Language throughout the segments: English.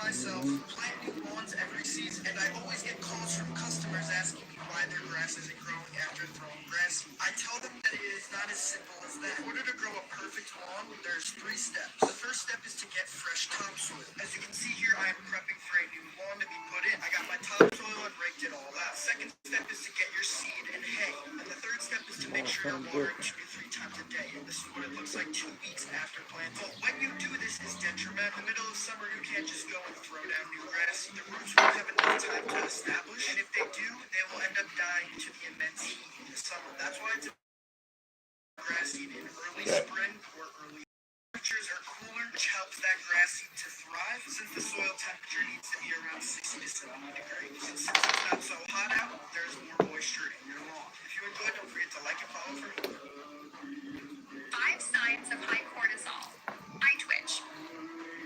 myself plant new lawns every season, and I always get calls from customers asking me why their grass isn't growing after throwing grass seed. I tell them that it is not as simple as that. In order to grow a perfect lawn, there's 3 steps. The first step is to get fresh topsoil. As you can see here, I am prepping for a new lawn to be put in. I got my topsoil and raked it all out. Second step is to get your seed and hay. And the third step is to make sure you're watering 2 to 3 times a day. And this is what it looks like 2 weeks after planting. But when you do this, it's detrimental. In the middle of summer, you can't just go and throw down new grass. The roots won't have enough time to establish. And if they do, they will end up dying to the immense heat in the summer. That's why it's grass seed in early spring or early temperatures are cooler, which helps that grass seed to thrive, since the soil temperature needs to be around 60 to 70 degrees. And since it's not so hot out, there's more moisture in your lawn. If you enjoyed, don't forget to like and follow for more. 5 signs of high cortisol. Eye twitch.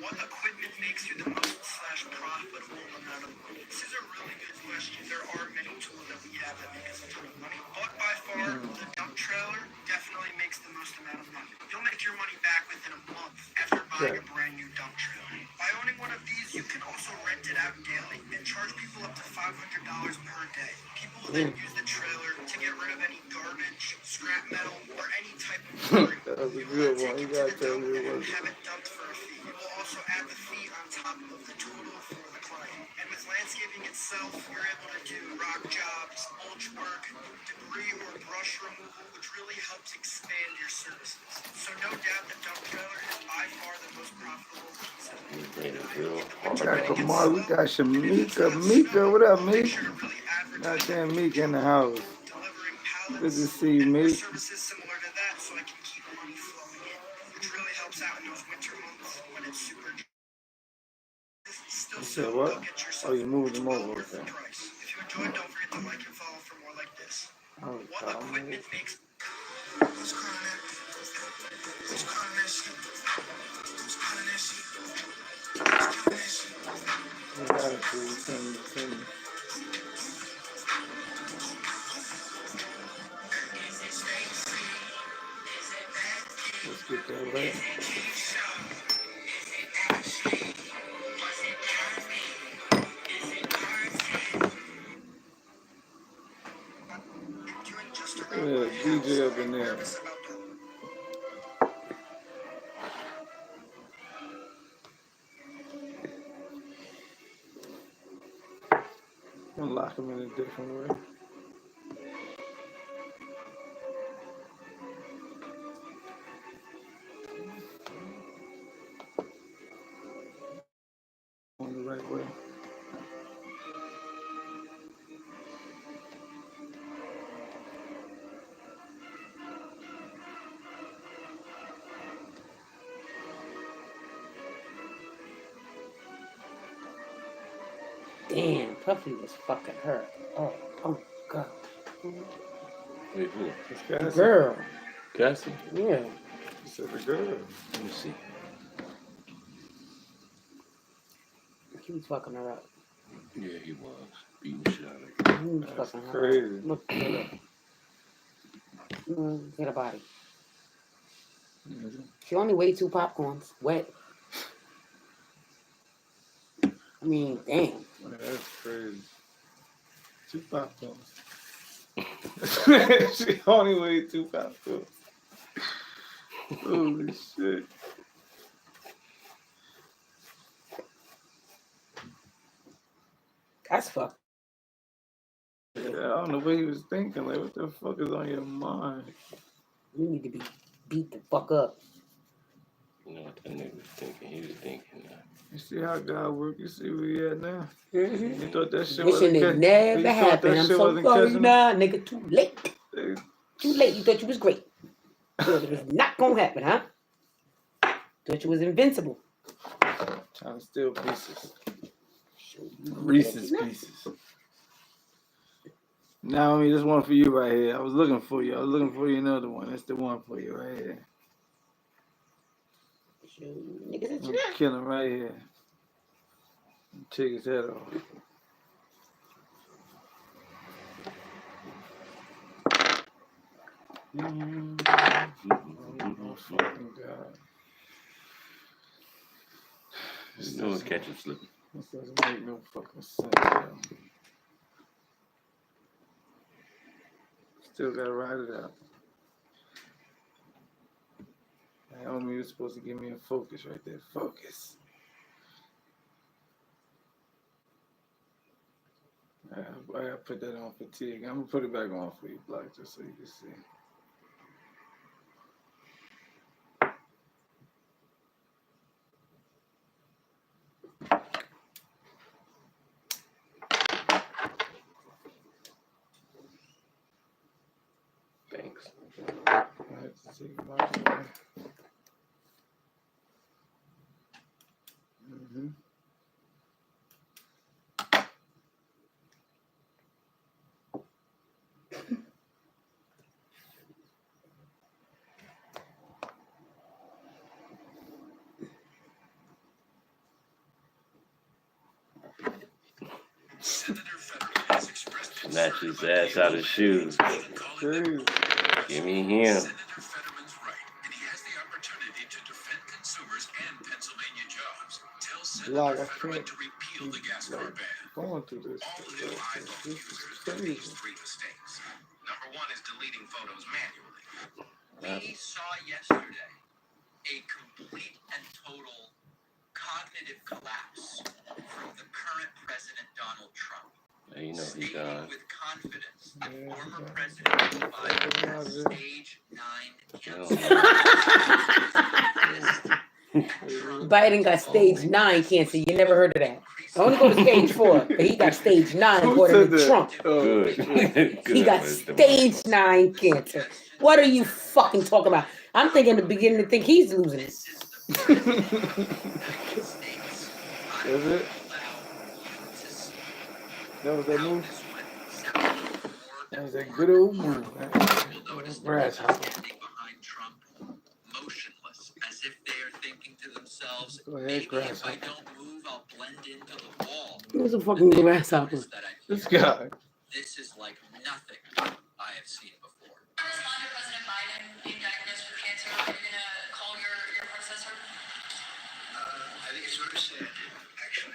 What equipment makes you the most /profitable amount of money? This is a really good question. There are many tools that we have that make us a ton of money, but by far, the dump trailer definitely makes the most amount of money. You'll make your money back within a month after buying a brand new dump trailer. By owning one of these, you can also rent it out daily and charge people up to $500 per day. People will then use the trailer to get rid of any garbage, scrap metal, or any type of debris. That was a You good will one. take You it to gotta the tell dump me and what. have it dumped for a fee. You will also add the fee on top of the total for the client. And with landscaping itself, you're able to do rock jobs, mulch work, debris or brush removal, which really helps expand your services. So no doubt the dump trailer is by far the most profitable piece of We got Kamar, we got Shamika. Mika, what up, Meek? Goddamn Meek in the house. Good to see you, Meek. Services similar to that, so I can keep money flowing in, which really helps out in those winter months when it's super. You said what? Oh, you moved them over. Okay. If you enjoyed, don't forget to like and follow for more like this. What equipment makes? Who's calling that? Who's calling that shit? Who's calling that shit? Who's calling that shit? Let's get that right. Yeah, DJ up in there. Unlock him in a different way. On the right way. Damn, Puffy was fucking her. Oh God. Wait, who? The girl. Cassie? Yeah. She said the girl. Let me see. He was fucking her up. Yeah, he was. Beating the shit out of her. He was That's fucking crazy. her up. Look at her. Get a body. Mm-hmm. She only weighed 2 popcorns. Wet. I mean, damn. Man, that's crazy. 2 popcorns. She only weighed 2 popcorns. Holy shit. That's fucked. Yeah, I don't know what he was thinking. Like, what the fuck is on your mind? You need to be beat the fuck up. You know what that nigga was thinking? He was thinking that. You see how God work? You see where he at now? Mm-hmm. You thought that shit Wishing it never happened. I'm so sorry now, nigga. Too late. Too late. You thought you was great. You thought it was not gonna happen, huh? Thought you was invincible. Trying to steal pieces. Reese's Pieces. Now, I mean, this one for you right here. I was looking for you. I was looking for you another one. That's the one for you right here. Niggas, I'm killing right here. Take his head off. Oh, fucking God. You know it's catch him slipping. This doesn't make no fucking sense, yo. Still gotta write it out. Naomi was supposed to give me a focus right there. Focus. I gotta put that on fatigue. I'm gonna put it back on for you, Black, just so you can see. Thanks. I have to take it out of the way. Snatch his ass out of shoes. Crazy. Give me him. Senator Fetterman's right, and he has the opportunity to defend consumers and Pennsylvania jobs. Tell Like, Senator I Fetterman can't to repeal the gas car ban. going through this. All new iPhone This is users do crazy. these 3 mistakes. Number 1 is deleting photos manually. We saw yesterday a complete and total cognitive collapse from the current President Donald Trump. Now you know he Stating gone. with confidence that Yeah, former yeah. President Joe Biden has Yeah. stage 9 cancer. Biden got stage 9 cancer. You never heard of that. I only go to stage 4, but he got stage 9 Who according said to that? Trump. Oh, Good. shit. He got stage 9 cancer. What are you fucking talking about? I'm thinking in the beginning to think he's losing it. Is it? That was that move? That was that good old move, man. Grasshopper. Behind Trump, motionless, as if they are thinking to themselves, Go ahead, maybe if I grasshopper. don't move, I'll blend into the wall. He was a fucking grasshopper. Notice that I This guy. This is like nothing I have seen before. Respond to President Biden being diagnosed with cancer. Are you gonna call your predecessor? I think it's sort of sad, actually.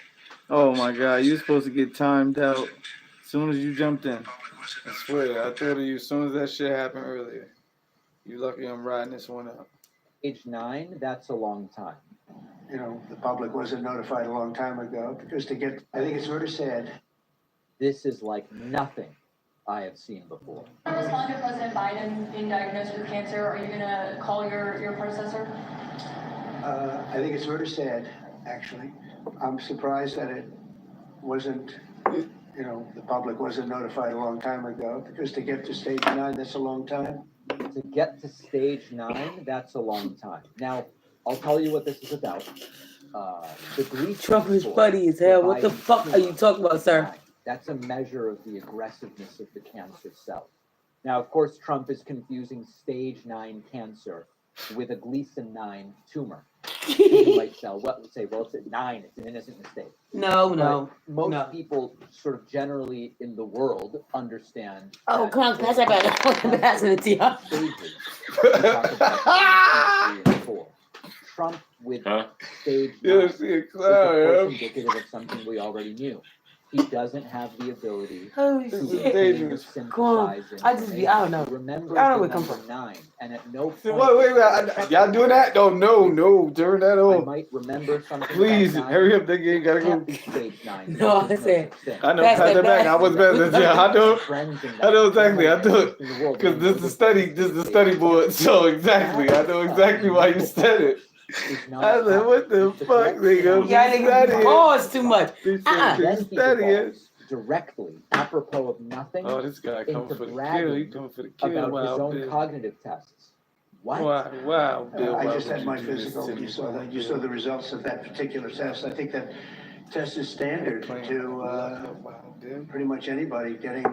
Oh my God, you supposed to get timed out as soon as you jumped in. I swear, I thought of you as soon as that shit happened earlier. You lucky I'm riding this one out. Age 9, that's a long time. You know, the public wasn't notified a long time ago because I think it's sort of sad. This is like nothing I have seen before. Respond to President Biden being diagnosed with cancer. Are you gonna call your predecessor? I think it's sort of sad, actually. I'm surprised that it wasn't, you know, the public wasn't notified a long time ago because to get to stage 9, that's a long time. To get to stage 9, that's a long time. Now, I'll tell you what this is about. The Greek Trump is funny as hell. What the fuck are you talking about, sir? That's a measure of the aggressiveness of the cancer cell. Now, of course, Trump is confusing stage 9 cancer with a Gleason 9 tumor. People might say, well, it's at 9, it's an innocent mistake. No. But most no. people sort of generally in the world understand. Oh, that come on, pass that back. I'm passing it to you. stages. We talk about 1, 2, 3, and 4. Trump with stage 9 You is see a of cloud, course yeah. indicative of something we already knew. He doesn't have the ability Holy This is shit. retain or dangerous. Come on. synthesize I just be, I don't know. information. Remember I don't know the where it come number from. 9, and at no See, point. wait, y'all doing that? No, turn that I off. might remember something. Please, about 9. hurry up, nigga, you gotta Can't go. be stage 9. No, There's I said- such thing. I know, Pass pass that that back. back. I was better. Yeah, I know. Friends in I know that exactly. I do it. in the world, Because man, this is the study board, so exactly. I know exactly why you said it. is not I said, what the it's the fuck, collection nigga? of- Y'all niggas pause too much. This Uh-uh. Then shit he study it. devolves directly, apropos of nothing, Oh, this guy coming into for the kill. bragging He coming for the kill. about his Wow, own Bill. cognitive tests. What? Wow, Bill. I why just would had my you do this physical. to me? You saw the results of that particular test. I think that test is standard to Wow, Bill. pretty much anybody getting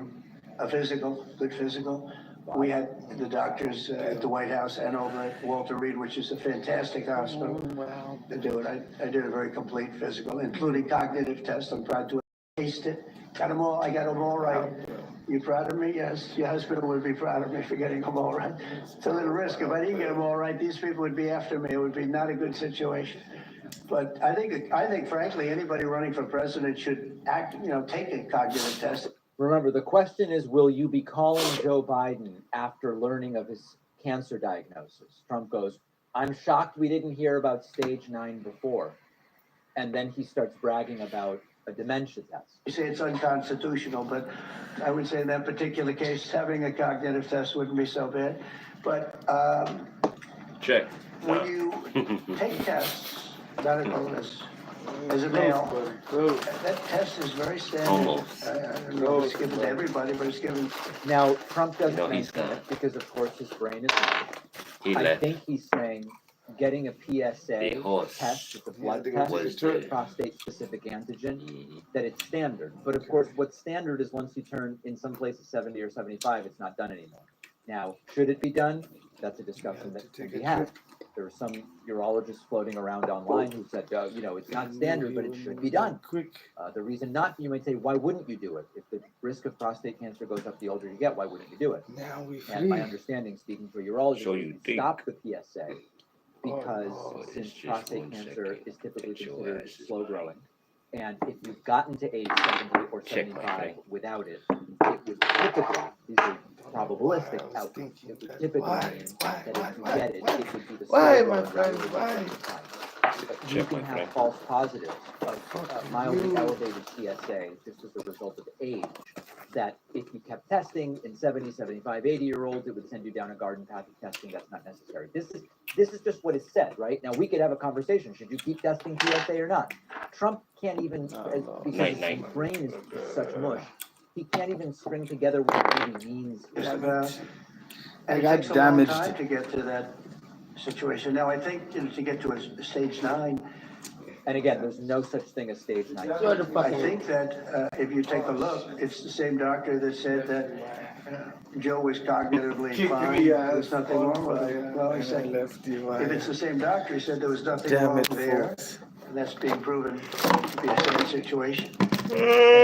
a physical, good physical. We had the doctors at the White House and over at Walter Reed, which is a fantastic hospital, Wow. to do it. I did a very complete physical, including cognitive tests. I'm proud to taste it. Got them all. I got them all right. You proud of me? Yes. Your husband would be proud of me for getting them all right. It's a little risk. If I didn't get them all right, these people would be after me. It would be not a good situation. But I think frankly, anybody running for president should take a cognitive test. Remember, the question is, will you be calling Joe Biden after learning of his cancer diagnosis? Trump goes, I'm shocked we didn't hear about stage 9 before. And then he starts bragging about a dementia test. You say it's unconstitutional, but I would say in that particular case, having a cognitive test wouldn't be so bad. But Check. when you take tests, medical as a male, that test is very standard. Almost. I don't know if it's given to everybody, but it's given. Now, Trump doesn't No, he's mention not. it because, of course, his brain is not. He I left. think he's saying getting a PSA The horse. test, it's a blood Yeah, I think it test, was the- prostate-specific antigen, Mhm. that it's standard. But of course, what's standard is once you turn, in some places, 70 or 75, it's not done anymore. Now, should it be done? That's a discussion that can be had. There are some urologists floating around online who said, it's not standard, but it should be done. Quick. The reason not, you might say, why wouldn't you do it? If the risk of prostate cancer goes up the older you get, why wouldn't you do it? Now we And my free. understanding, speaking for urologists, Show is you you deep. stop the PSA because Oh, since it's just prostate 1 cancer second. is typically Get your considered asses slow back. growing. And if you've gotten to age 70 or Check my 75 thing. without it, it would typically, these are probabilistic outcomes, it would typically mean that if you get it, it would be the Why, slow my growing friend, rather than why? the time. But you Check can my have thing. false positives of mildly you. elevated PSA just as a result of age, that if you kept testing in 70, 75, 80-year-olds, it would send you down a garden path of testing that's not necessary. This is just what is said, right? Now, we could have a conversation. Should you keep testing PSA or not? Trump can't even, because Night, his night. brain is such mush, he can't even string together what it really means. And I it got takes a long damaged. time to get to that situation. Now, I think to get to a stage 9, And again, there's no such thing as stage 9. Sure the I fucking think that if you take a look, it's the same doctor that said that Joe was cognitively fine. There's nothing wrong with it. Well, he said, if it's the same doctor, he said there was nothing Damn wrong it, there. folks. And that's being proven to be the same situation.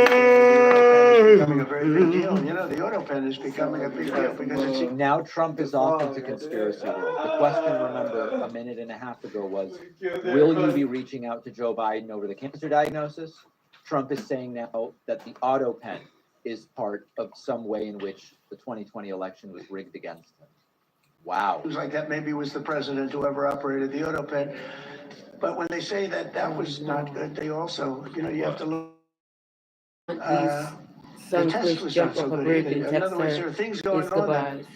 It's becoming a very big deal. The auto pen is becoming a big deal because it's Now Trump is off into conspiracy world. The question, remember, a minute and a half ago was, will you be reaching out to Joe Biden over the cancer diagnosis? Trump is saying now that the auto pen is part of some way in which the 2020 election was rigged against him. Wow. Seems like that maybe was the president who ever operated the auto pen. But when they say that that was not good, they also, you have to look. The some test bitch was jump not up so her good bridge either. and In text other words, there her are things going it's on that goodbyes.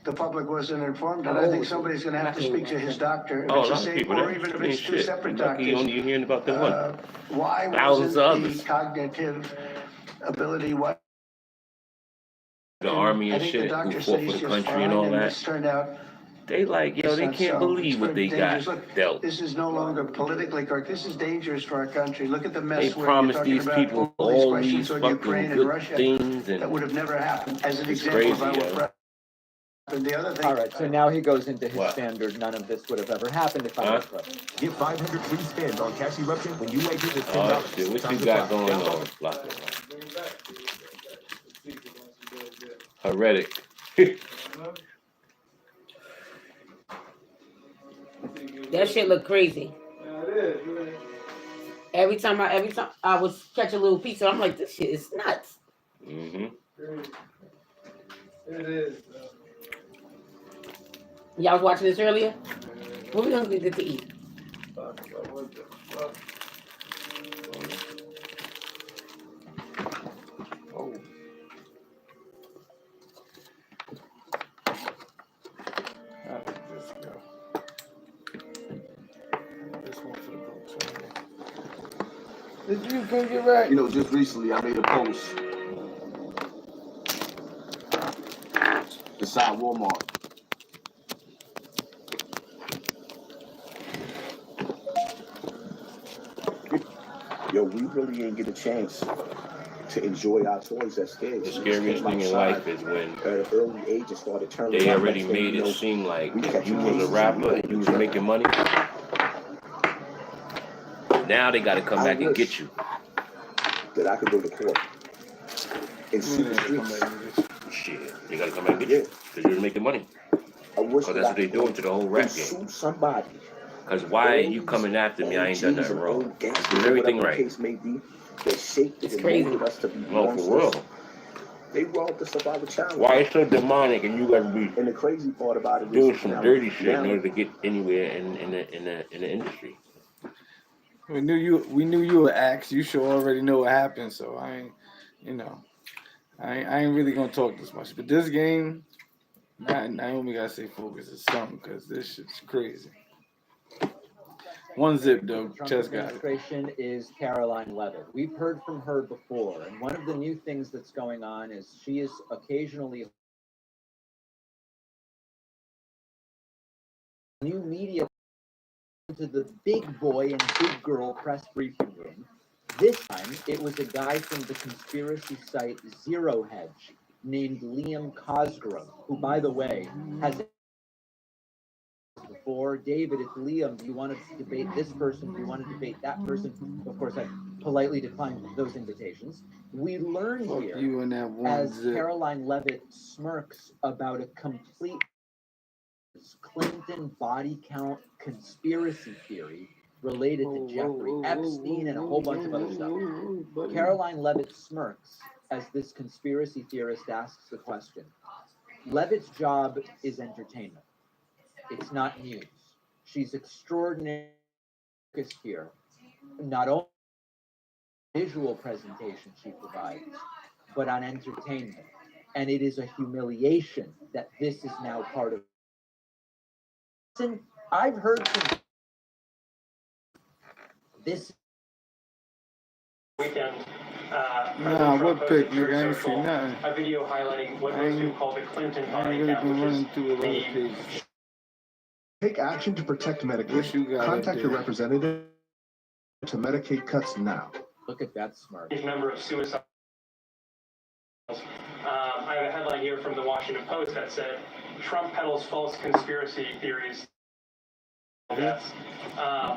the public wasn't informed, and I think somebody's gonna have to speak to his doctor. If Oh, a it's the lot of same, people. or That even if ain't it's two shit. separate You lucky you doctors. only hearing about the one. Why Thousands wasn't of the others. cognitive ability what? The army I and think the shit who doctor fought said for he's the just country fine, and all and that. this turned out. They like, yo, it's they not can't so. believe It's what they very got dangerous. Look, dealt. this is no longer politically correct. This is dangerous for our country. Look at the mess They where you're promised talking these about people all these all questions these on fucking Ukraine and good Russia things, that and would have never happened. As an It's example of crazy, our yo. and the other thing. All right, so now he goes into his What? standard, none of this would have ever happened if I were president. Get 500 free spins on Cash Eruption when you exit the $10. oh shit, what you got going on, Flocko? Heretic. That shit look crazy. Every time I was catch a little piece, I'm like, this shit is nuts. Mm-hmm. It is. Y'all was watching this earlier? What we gonna get to eat? What the fuck? Oh. How did this go? This one for the boat. Did you bring it right? You know, just recently I made a post beside Walmart. Yo, we really ain't get a chance to enjoy our toys as kids. The scariest thing in life is when at an early age and started turning. they out already next thing made you it know, seem like we if catch you was a cases rapper and and you was making money, now they gotta come back and get you. that I could go to court and sue the streets. Shit, they gotta come back and get you because you're making money. I wish Because that that's I what they could go doing to the whole rap and game. sue somebody Cause why are you coming after me? I ain't done nothing wrong. I did everything right. Case may be, they shaped it It's and crazy. molded us to be No, for monsters. real. They robbed us of our challenge. Why it's so demonic and you gotta be And the crazy part about it doing is some now- dirty shit in now- order to get anywhere in the industry? We knew you would ask. You should already know what happened. So I ain't, I ain't really gonna talk this much. But this game, Naomi gotta stay focused or something, cause this shit's crazy. 1-0 though. The Trump Chess got it. administration is Caroline Levitt. We've heard from her before, and one of the new things that's going on is she is occasionally new media to the big boy and big girl press briefing room. This time, it was a guy from the conspiracy site Zero Hedge named Liam Cosgrove, who, by the way, has before. David, it's Liam. Do you want to debate this person? Do you want to debate that person? Of course, I politely declined those invitations. We learn Fuck here you and that as 1-0. Caroline Levitt smirks about a complete Clinton body count conspiracy theory related to Jeffrey Epstein and a whole bunch of other stuff. Caroline Levitt smirks as this conspiracy theorist asks the question. Levitt's job is entertainment. It's not news. She's extraordinarily focused here. Not only visual presentation she provides, but on entertainment. And it is a humiliation that this is now part of. Listen, I've heard from this weekend. Nah, what pick, nigga? I ain't Social, seen nothing. a video highlighting what I most ain't- people call the Clinton I body ain't really count, been which running is through a lot of the pages. Take action to protect What Medicaid. you got Contact up your there? representative to Medicaid cuts now. Look at that smirk. number of suicides. I have a headline here from the Washington Post that said, Trump peddles false conspiracy theories. Yes.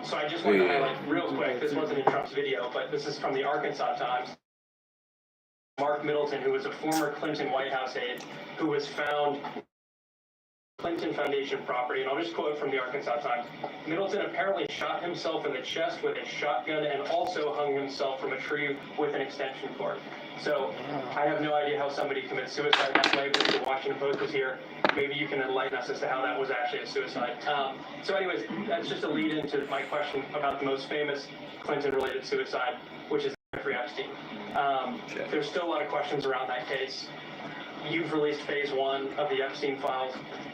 So I just wanted to highlight real quick, this wasn't in Trump's video, but this is from the Arkansas Times. Mark Middleton, who was a former Clinton White House aide, who was found Clinton Foundation property, and I'll just quote from the Arkansas Times. Middleton apparently shot himself in the chest with a shotgun and also hung himself from a tree with an extension cord. So I have no idea how somebody commits suicide that way, but the Washington Post is here. Maybe you can enlighten us as to how that was actually a suicide. So anyways, that's just a lead into my question about the most famous Clinton-related suicide, which is Jeffrey Epstein. There's still a lot of questions around that case. You've released phase 1 of the Epstein files.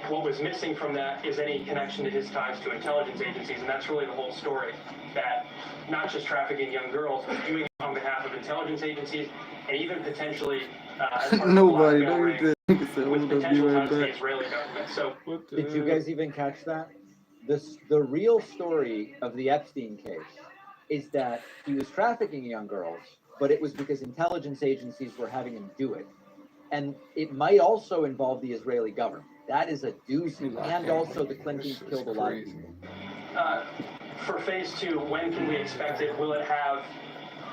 What was missing from that is any connection to his ties to intelligence agencies, and that's really the whole story, that not just trafficking young girls, but doing it on behalf of intelligence agencies, and even potentially as part of Nobody blackmail knows rings that. Nigga said, with hold up, be potential right ties to the back. Israeli government. So What the Did you hell? guys even catch that? The real story of the Epstein case is that he was trafficking young girls, but it was because intelligence agencies were having him do it. And it might also involve the Israeli government. That is a doozy. And also the Clintons killed a lot of people. for phase 2, when can we expect it? Will it have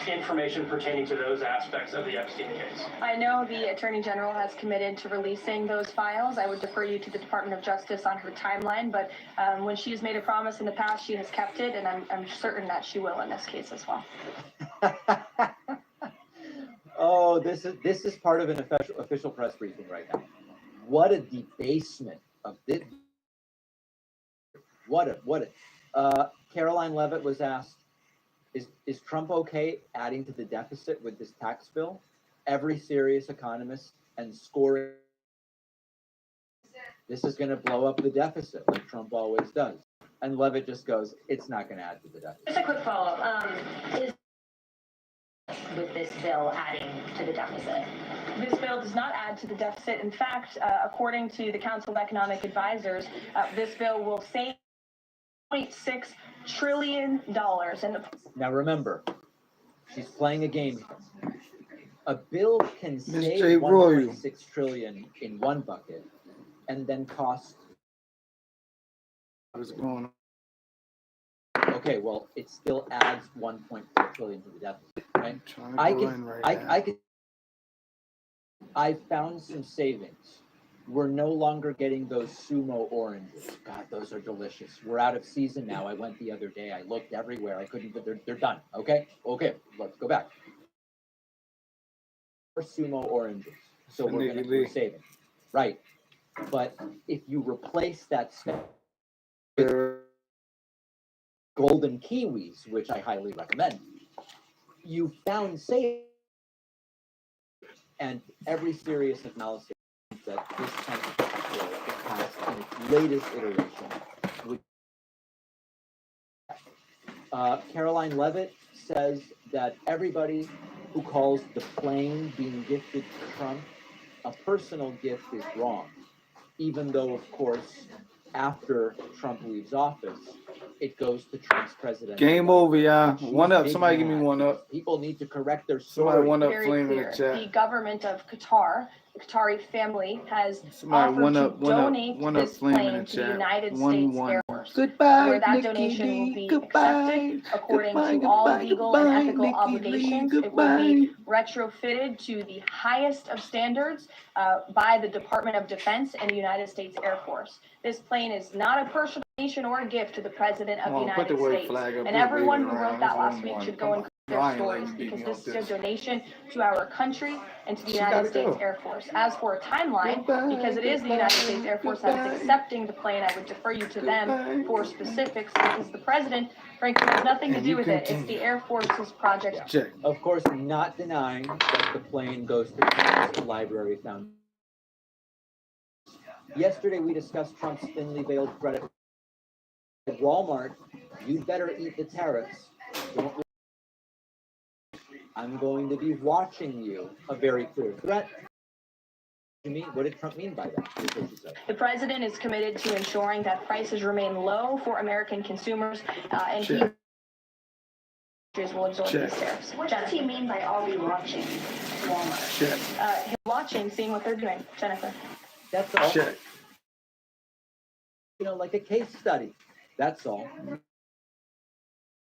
information pertaining to those aspects of the Epstein case? I know the Attorney General has committed to releasing those files. I would defer you to the Department of Justice on her timeline, but when she has made a promise in the past, she has kept it, and I'm certain that she will in this case as well. Oh, this is part of an official press briefing right now. What a debasement of this. Caroline Levitt was asked, is Trump okay adding to the deficit with this tax bill? Every serious economist and scoring, this is going to blow up the deficit like Trump always does. And Levitt just goes, it's not going to add to the deficit. Just a quick follow-up. Is with this bill adding to the deficit? This bill does not add to the deficit. In fact, according to the Council of Economic Advisors, this bill will save $0.6 trillion. Now remember, she's playing a game here. A bill can Ms. save J. Royal. $1.6 trillion in one bucket and then cost. What's going on? Okay, well, it still adds 1.4 trillion to the deficit, right? Trying to go in right now. I found some savings We're no longer getting those sumo oranges. God, those are delicious. We're out of season now. I went the other day. I looked everywhere. I couldn't, but they're done. Okay, let's go back. Sumo oranges. So we're saving. Right. But if you replace that stuff with golden kiwis, which I highly recommend, you found saving. And every serious analysis that this country passed in its latest iteration would. Caroline Levitt says that everybody who calls the plane being gifted to Trump a personal gift is wrong, even though, of course, after Trump leaves office, it goes to Trump's presidential. Game over, y'all. She's One up. big Somebody give me mad. one up. People need to correct their story. Somebody one up. Very Flame in the clear. chat. The government of Qatar, the Qatari family, has Somebody offered one to up. One up. donate One up. this Flame in plane the to the chat. United One, States one. Air Force, Goodbye, where that Nikki donation Lee. will be Goodbye. accepted according Goodbye, to all goodbye, legal goodbye, and ethical Nikki Lee. obligations. It will Goodbye. be retrofitted to the highest of standards by the Department of Defense and the United States Air Force. This plane is not a personal donation or a gift to the President of the Come on, put United the white States. flag up. And Just everyone wave who it wrote around. that It's last 1-1. week should Come go on. and their Ryan stories, Lane beat because me this off is a this. donation to our country and to the She United gotta States go. Air Force. As for a timeline, Goodbye, because it is the United States Air Force that is goodbye. accepting the plane, I would defer you to them for specifics, because the President, frankly, has nothing to And do you with it. It's continue. the Air Force's project. Check. Of course, not denying that the plane goes to Trump's Library Foundation. Yesterday, we discussed Trump's thinly veiled threat at Walmart. You'd better eat the tariffs. Don't. I'm going to be watching you. A very clear threat. What did Trump mean by that? Is what you said. The President is committed to ensuring that prices remain low for American consumers, and he will absorb these tariffs. What does he mean by I'll be watching Walmart? Check. Him watching, seeing what they're doing, Jennifer. That's all. Check. You know, like a case study. That's all.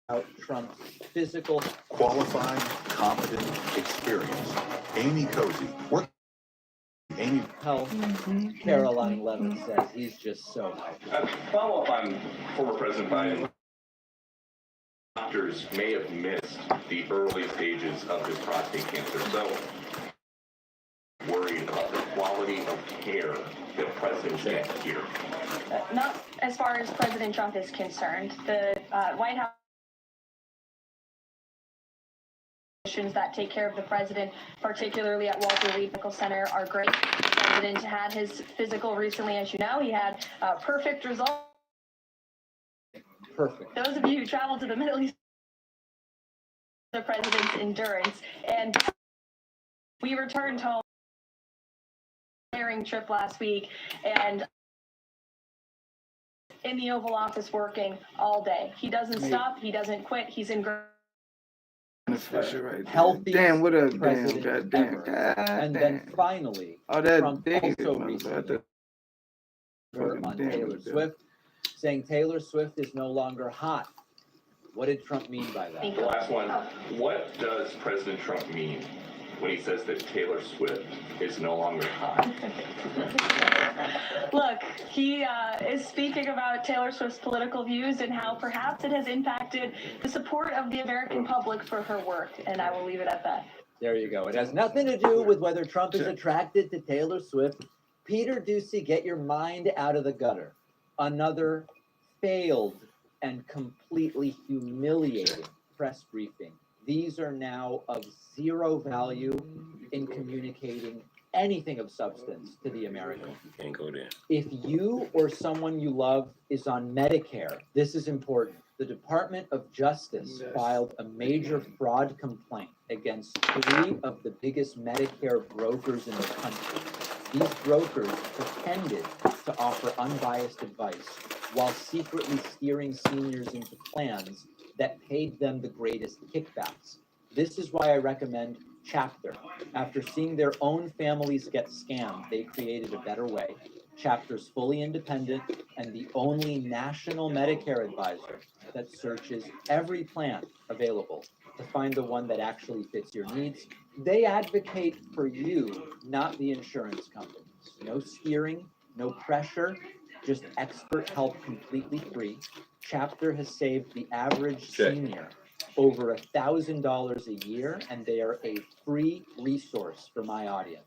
About Trump's physical. Qualified, competent, experienced. Amy Cozy. Amy. Health. Caroline Levitt says he's just so healthy. Follow up on former President Biden. Doctors may have missed the early stages of his prostate cancer, so worried about the quality of care that presidents get here. Not as far as President Trump is concerned. The White House that take care of the president, particularly at Walter Reed Medical Center, are great. The president had his physical recently, as you know. He had perfect results. Perfect. Those of you who travel to the Middle East, the president's endurance, and we returned home trip last week, and in the Oval Office working all day. He doesn't stop. He doesn't quit. He's in Right. Healthy. Damn, what a president damn, ever. God And damn. then finally, Oh, that Trump David, also motherfucker. recently on Damn, Taylor damn. Swift, saying Taylor Swift is no longer hot. What did Trump mean by that? The last one. What does President Trump mean when he says that Taylor Swift is no longer hot? Look, he is speaking about Taylor Swift's political views and how perhaps it has impacted the support of the American public for her work, and I will leave it at that. There you go. It has nothing to do with whether Trump is attracted to Taylor Swift. Peter Doocy, get your mind out of the gutter. Another failed and completely humiliating press briefing. These are now of zero value in communicating anything of substance to the American. You can't go there. If you or someone you love is on Medicare, this is important. The Department of Justice filed a major fraud complaint against 3 of the biggest Medicare brokers in the country. These brokers pretended to offer unbiased advice while secretly steering seniors into plans that paid them the greatest kickbacks. This is why I recommend Chapter. After seeing their own families get scammed, they created a better way. Chapter's fully independent and the only national Medicare advisor that searches every plan available to find the one that actually fits your needs. They advocate for you, not the insurance company. No steering, no pressure, just expert help completely free. Chapter has saved the average senior over $1,000 a year, and they are a free resource for my audience.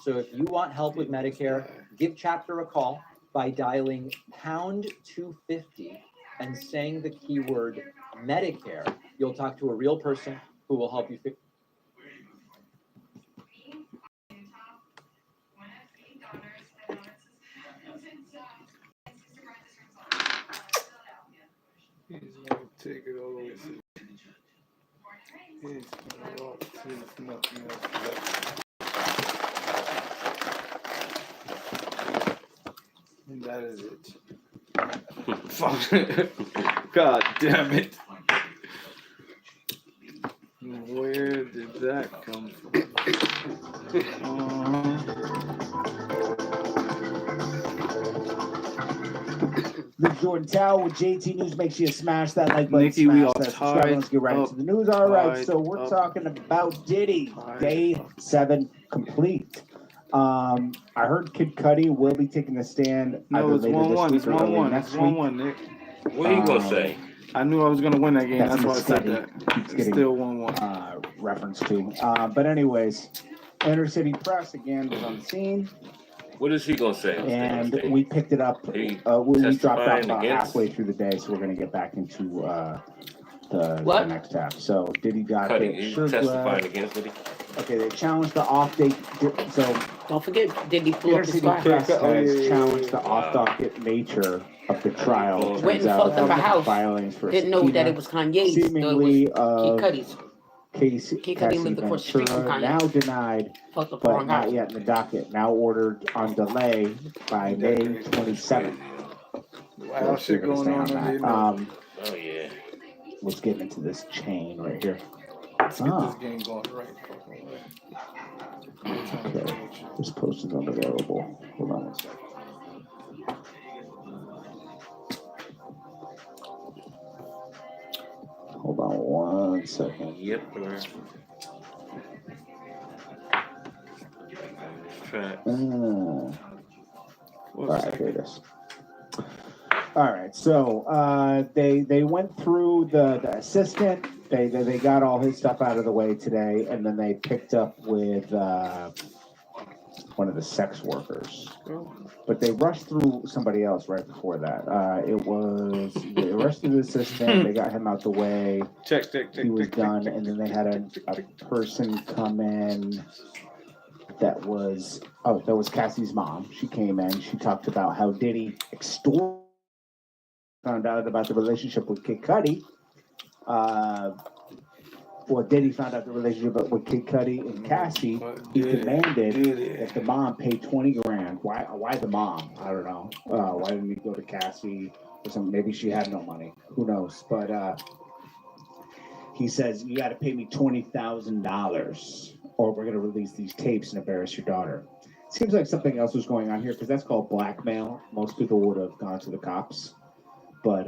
So if you want help with Medicare, give Chapter a call by dialing pound 250 and saying the keyword Medicare. You'll talk to a real person who will help you fix. He's gonna take it all the way to. He's gonna walk to nothing else left. And that is it. Fuck. God damn it. Where did that come from? The Jordan Tower with JT News. Make sure you smash that like button, Nikki, we smash are that subscribe. tied Let's get right up, into the news. All right, tied so we're up, talking about Diddy. tied Day up. 7 complete. I heard Kid Cudi will be taking a stand No, either it's later 1-1. this It's week or early 1-1. next It's week. 1-1, Nick. What he gonna say? I knew I was gonna win that game. That's why I said Scuddy that. keeps It's getting, still 1-1. reference to. But anyways, Inner City Press again was on the scene. What is he gonna say? And we picked it up. We dropped off testifying about against- halfway through the day, so we're going to get back into the next half. So Diddy got Cuddy, it. he's Sure testifying glad. against Diddy. Okay, they challenged the off date. So Don't forget, Diddy flew Inner up his City file. Press has challenged the off docket nature of the trial. Went and fucked up a house. Didn't know that it was Kanye's. Seemingly Kid Cudi's. Casey Cudi lived across the street from Ventura, Kanye. now denied, Fucked up the but wrong not house. yet in the docket. Now ordered on delay by May 27th. Wow, shit going on under your nose. Oh yeah. Let's get into this chain right here. Let's get this game going right fucking way. Okay, this post is unavailable. Hold on one second. Hold on one second. Yep. All right, here it is. All right, so they went through the assistant. They got all his stuff out of the way today, and then they picked up with one of the sex workers. But they rushed through somebody else right before that. They arrested the assistant. They got him out the way. He was done, and then they had a person come in. That was Cassie's mom. She came in. She talked about how Diddy found out about the relationship with Kid Cudi. Diddy found out the relationship with Kid Cudi and Cassie. He demanded that the mom pay $20,000. Why the mom? I don't know. Why didn't he go to Cassie or something? Maybe she had no money. Who knows? But he says you got to pay me $20,000. Or we're going to release these tapes and embarrass your daughter. Seems like something else was going on here because that's called blackmail. Most people would have gone to the cops. But,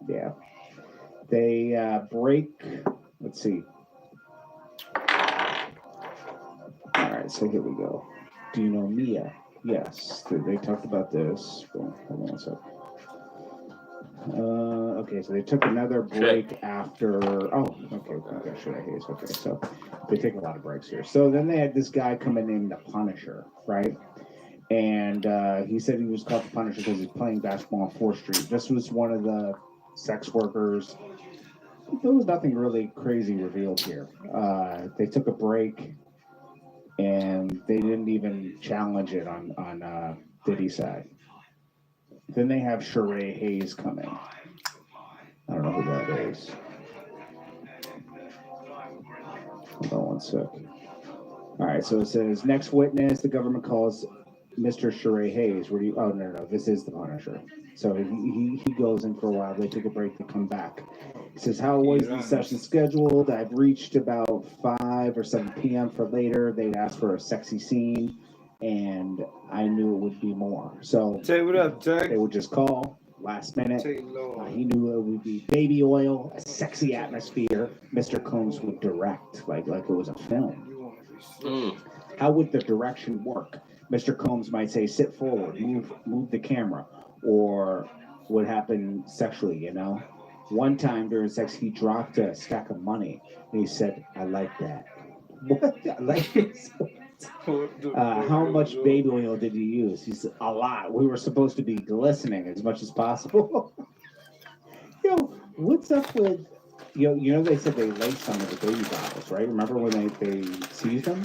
yeah. They break, let's see. All right, so here we go. Do you know Mia? Yes, they talked about this. Hold on one second. Okay, so they took another break after. Oh, okay, should I haze? Okay, so they take a lot of breaks here. So then they had this guy come in named the Punisher, right? And he said he was called the Punisher because he's playing basketball on 4th Street. This was one of the sex workers. There was nothing really crazy revealed here. They took a break, and they didn't even challenge it on Diddy's side. Then they have Sheree Hayes come in. I don't know who that is. Hold on one sec. All right, so it says, next witness, the government calls Mr. Sheree Hayes. Where do you? Oh, no, this is the Punisher. So he goes in for a while. They take a break to come back. He says, how was the session scheduled? I've reached about 5 or 7 p.m. for later. They'd asked for a sexy scene, and I knew it would be more. So Jay, what up, Jay? They would just call last minute. He knew it would be baby oil, a sexy atmosphere. Mr. Combs would direct like it was a film. How would the direction work? Mr. Combs might say, sit forward, move the camera, or what happened sexually, you know? One time during sex, he dropped a stack of money, and he said, I like that. What? I like this. How much baby oil did you use? He said, a lot. We were supposed to be glistening as much as possible. Yo, what's up with, you know, they said they laced some of the baby bottles, right? Remember when they seized them?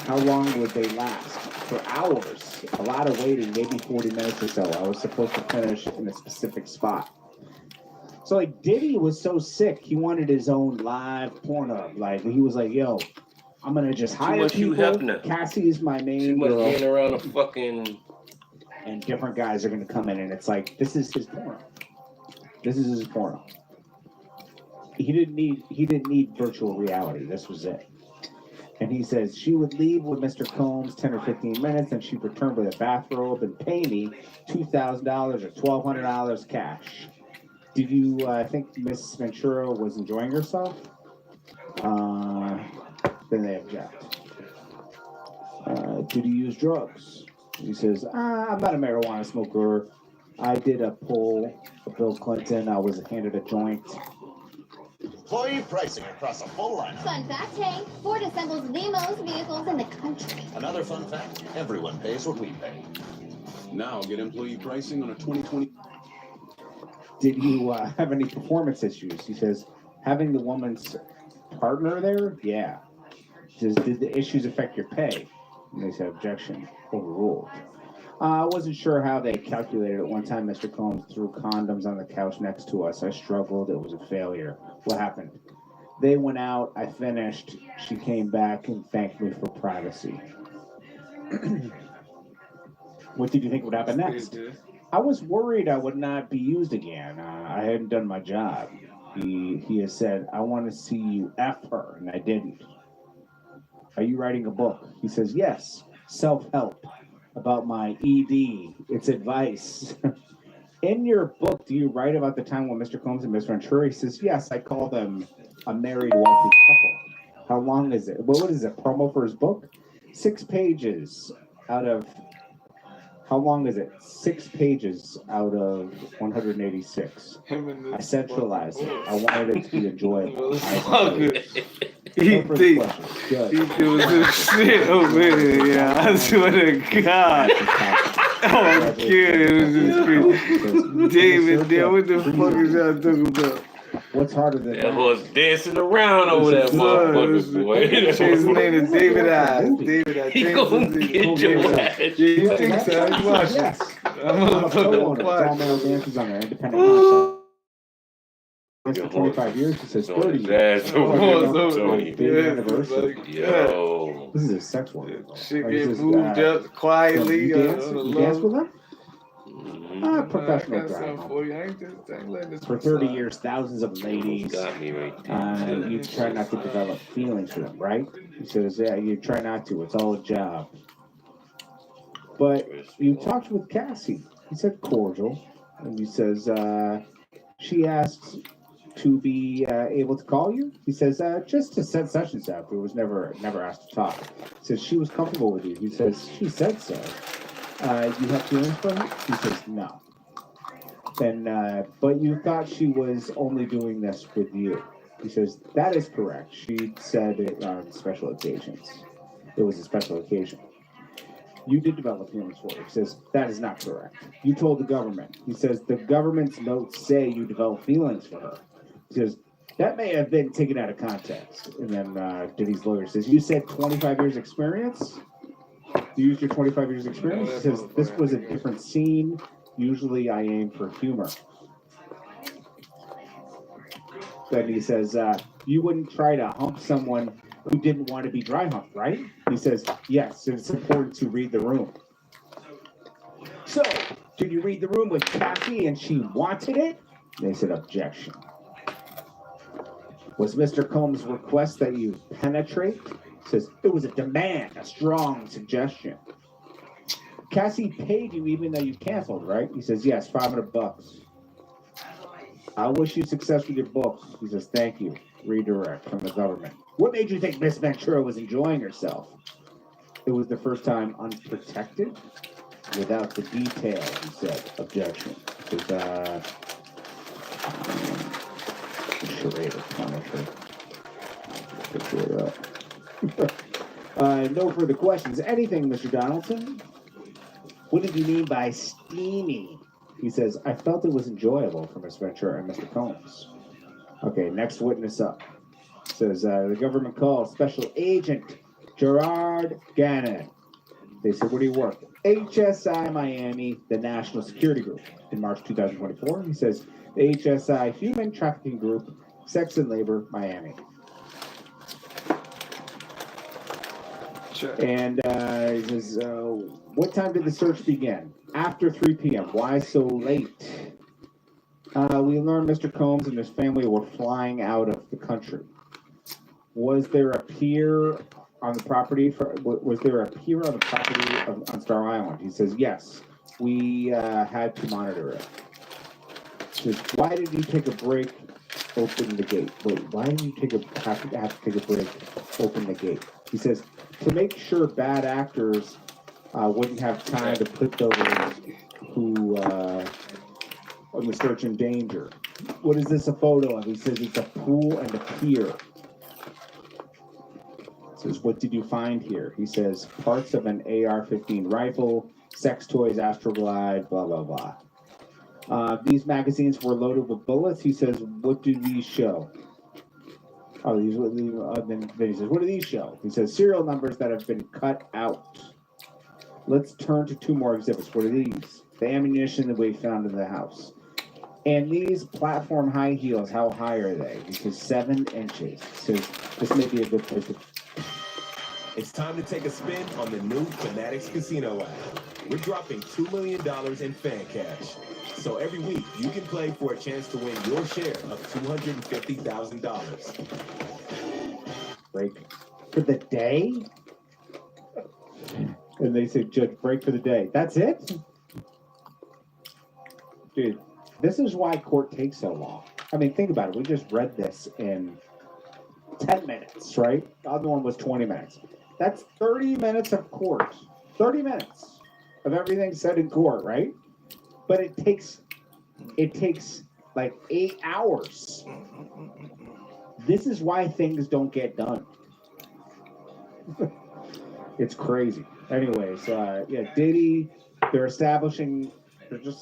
How long would they last? For hours. A lot of waiting, maybe 40 minutes or so. I was supposed to finish in a specific spot. So like Diddy was so sick, he wanted his own live porno. Like he was like, yo, I'm gonna just hire people. Cassie's my main girl. Being around a fucking, and different guys are gonna come in, and it's like, this is his porno. This is his porno. He didn't need virtual reality. This was it. And he says she would leave with Mr. Combs 10 or 15 minutes, and she'd return with a bathrobe and pay me $2,000 or $1,200 cash. Did you think Miss Ventura was enjoying herself? Then they object. Did he use drugs? He says, I'm not a marijuana smoker. I did a poll of Bill Clinton. I was handed a joint. Employee pricing across a full lineup. Fun fact, Hank. Ford assembles the most vehicles in the country. Another fun fact, everyone pays what we pay. Now get employee pricing on a 2020. Did you have any performance issues? He says, having the woman's partner there? Yeah. Did the issues affect your pay? And they said, objection, overruled. I wasn't sure how they calculated it. One time, Mr. Combs threw condoms on the couch next to us. I struggled. It was a failure. What happened? They went out. I finished. She came back and thanked me for privacy. What did you think would happen next? I was worried I would not be used again. I hadn't done my job. He has said, I want to see you F her, and I didn't. Are you writing a book? He says, yes, self-help. About my ED, it's advice. In your book, do you write about the time when Mr. Combs and Miss Ventura? He says, yes, I call them a married wealthy couple. How long is it? What is it, promo for his book? 6 pages out of, how long is it? 6 pages out of 186. I centralized it. I wanted it to be enjoyable. He doing this shit over here, yeah. I swear to God. Oh, I'm kidding. It was just crazy. David, there, what the fuck is y'all talking about? What's harder than that? Was dancing around over that motherfucker, boy. His name is David I. David I. He gonna get your ass. Yeah, you think so? You watch it. I'm a co-owner. All male dancers on there, independent contract. For 25 years, it says 30 years. Yo. This is a sex worker. Shit get moved up quietly. You dance with them? Professional driver. For 30 years, thousands of ladies. You try not to develop feelings for them, right? He says, yeah, you try not to. It's all a job. But you talked with Cassie. He said cordial. And he says, she asked to be able to call you? He says, just to set sessions up. It was never asked to talk. He says, she was comfortable with you. He says, she said so. You have feelings for her? He says, no. Then, but you thought she was only doing this with you. He says, that is correct. She said it on special occasions. It was a special occasion. You did develop feelings for her. He says, that is not correct. You told the government. He says, the government's notes say you developed feelings for her. He says, that may have been taken out of context. And then Diddy's lawyer says, you said 25 years experience? You used your 25 years experience? He says, this was a different scene. Usually I aim for humor. Then he says, you wouldn't try to hump someone who didn't want to be dry humped, right? He says, yes, it's important to read the room. So, did you read the room with Cassie and she wanted it? They said, objection. Was Mr. Combs' request that you penetrate? He says, it was a demand, a strong suggestion. Cassie paid you even though you canceled, right? He says, yes, $500. I wish you success with your books. He says, thank you. Redirect from the government. What made you think Miss Ventura was enjoying herself? It was the first time unprotected without the detail, he said. Objection. Charade of Punisher. No further questions. Anything, Mr. Donaldson? What did you mean by steamy? He says, I felt it was enjoyable for Miss Ventura and Mr. Combs. Okay, next witness up. Says, the government called Special Agent Gerard Gannon. They said, where do you work? HSI Miami, the National Security Group. In March 2024, he says, the HSI Human Trafficking Group, Sex and Labor, Miami. Sure. And he says, what time did the search begin? After 3 p.m. Why so late? We learned Mr. Combs and his family were flying out of the country. Was there a pier on the property? Was there a pier on the property on Star Island? He says, yes. We had to monitor it. He says, why did you take a break? Open the gate. Wait, why did you have to take a break? Open the gate. He says, to make sure bad actors wouldn't have time to put those who on the search in danger. What is this a photo of? He says it's a pool and a pier. He says, what did you find here? He says parts of an AR-15 rifle, sex toys, Astroglide, blah, blah, blah. These magazines were loaded with bullets. He says, what do these show? Oh, then he says, what do these show? He says, serial numbers that have been cut out. Let's turn to 2 more exhibits. What are these? The ammunition that we found in the house. And these platform high heels, how high are they? He says 7 inches. He says, this may be a good place to... It's time to take a spin on the new Fanatics Casino app. We're dropping $2 million in fan cash. So every week, you can play for a chance to win your share of $250,000. Break for the day? And they said, Judge, break for the day. That's it? Dude, this is why court takes so long. I mean, think about it. We just read this in 10 minutes, right? The other one was 20 minutes. That's 30 minutes of court. 30 minutes of everything said in court, right? But it takes like 8 hours. This is why things don't get done. It's crazy. Anyways, yeah, Diddy, they're just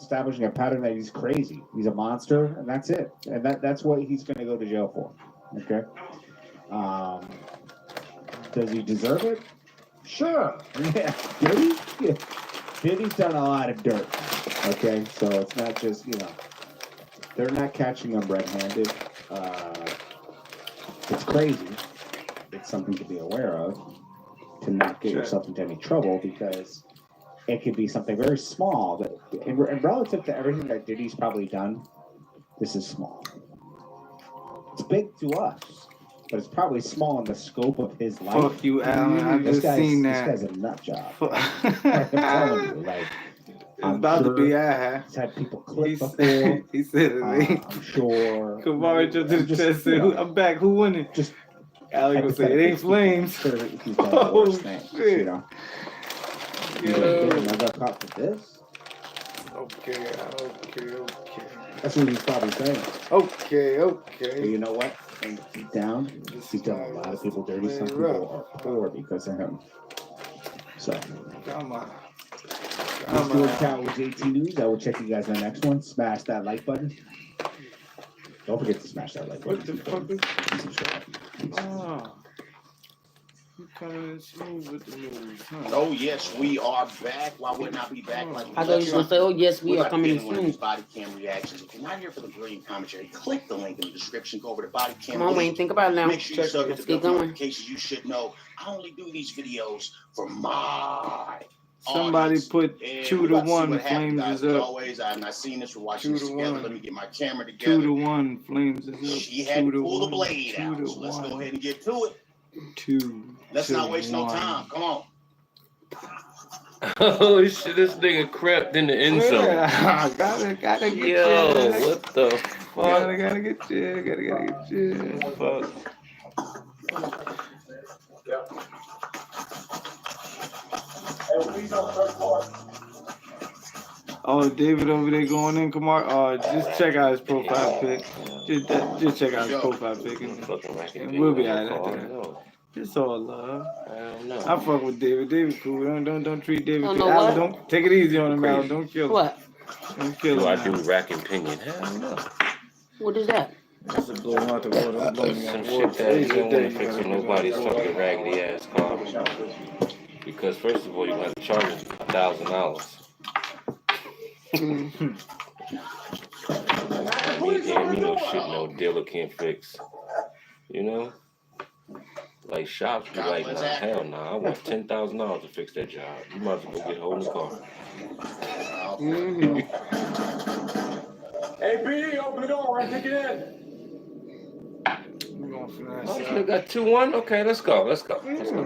establishing a pattern that he's crazy. He's a monster, and that's it. And that's what he's going to go to jail for. Okay. Does he deserve it? Sure. Yeah. Diddy? Yeah. Diddy's done a lot of dirt. Okay, so it's not just, they're not catching him red-handed. It's crazy. It's something to be aware of, to not get yourself into any trouble, because it could be something very small that, and relative to everything that Diddy's probably done, this is small. It's big to us, but it's probably small in the scope of his life. Fuck you, Alan. I've just seen that. This guy's a nut job. I'm telling you, like, I'm about to be He's had people clip before. He said it. I'm sure. Kamara just chest said, I'm back. Who won it? Just Alex gonna say, it ain't Flames. Oh, shit. I got caught for this? Okay. That's what he's probably saying. Okay. But you know what? And deep down, he's done a lot of people dirty. Some people are poor because of him. So, Come on. I'm doing Cowboys JT News. I will check you guys on the next one. Smash that like button. Don't forget to smash that like button. What the fuck is... Oh. You coming in smooth with the news, huh? Oh yes, we are back. Why wouldn't I be back? Like I thought you were going to say, oh yes, we are coming in one of these smooth. body cam reactions. If you're not here for the brilliant commentary, click the link in the description. Go over to body cam. Come on, Wayne, think about it now. Make sure you sub Let's to get the going. notifications. You should know. I only do these videos for my Somebody audience. put And 2 we're to about see 1 what happens, Flames guys. is As up. always, I have not seen this. We're watching 2 this to together. 1. Let me get my camera together. 2 to 1 Flames is up. She had to 2 to pull the 1, blade 2 out. to So let's 1. go ahead and get to it. 2. Let's to not waste no 1. time. Come on. Oh shit! This nigga crept in the end zone. Yeah, gotta get you. Yo, what the fuck? Gotta get you. Fuck. Oh, David over there going in, Kamar. Just check out his profile pic. Just check out his profile pic, and we'll be out after that. It's all love. I fuck with David. David cool. Don't treat David. Don't know Al, what? don't take it easy on him, Al. Don't kill him. What? Don't kill Do him. I do Al. rack and pinion? Hell no. What is that? Just to blow him out the water. I'm blowing him out Some the water. shit that you Today's don't the want day. to fix with nobody's fucking raggedy ass car. Because first of all, you have to charge them $1,000. You know shit no dealer can't fix. You know? Like shops be like, nah, hell nah, I want $10,000 to fix that job. You might as well go get a whole new car. Hey, PD, open the door. Right, take it in. Oh, you got 2-1? Okay, let's go. Let's go. Let's go.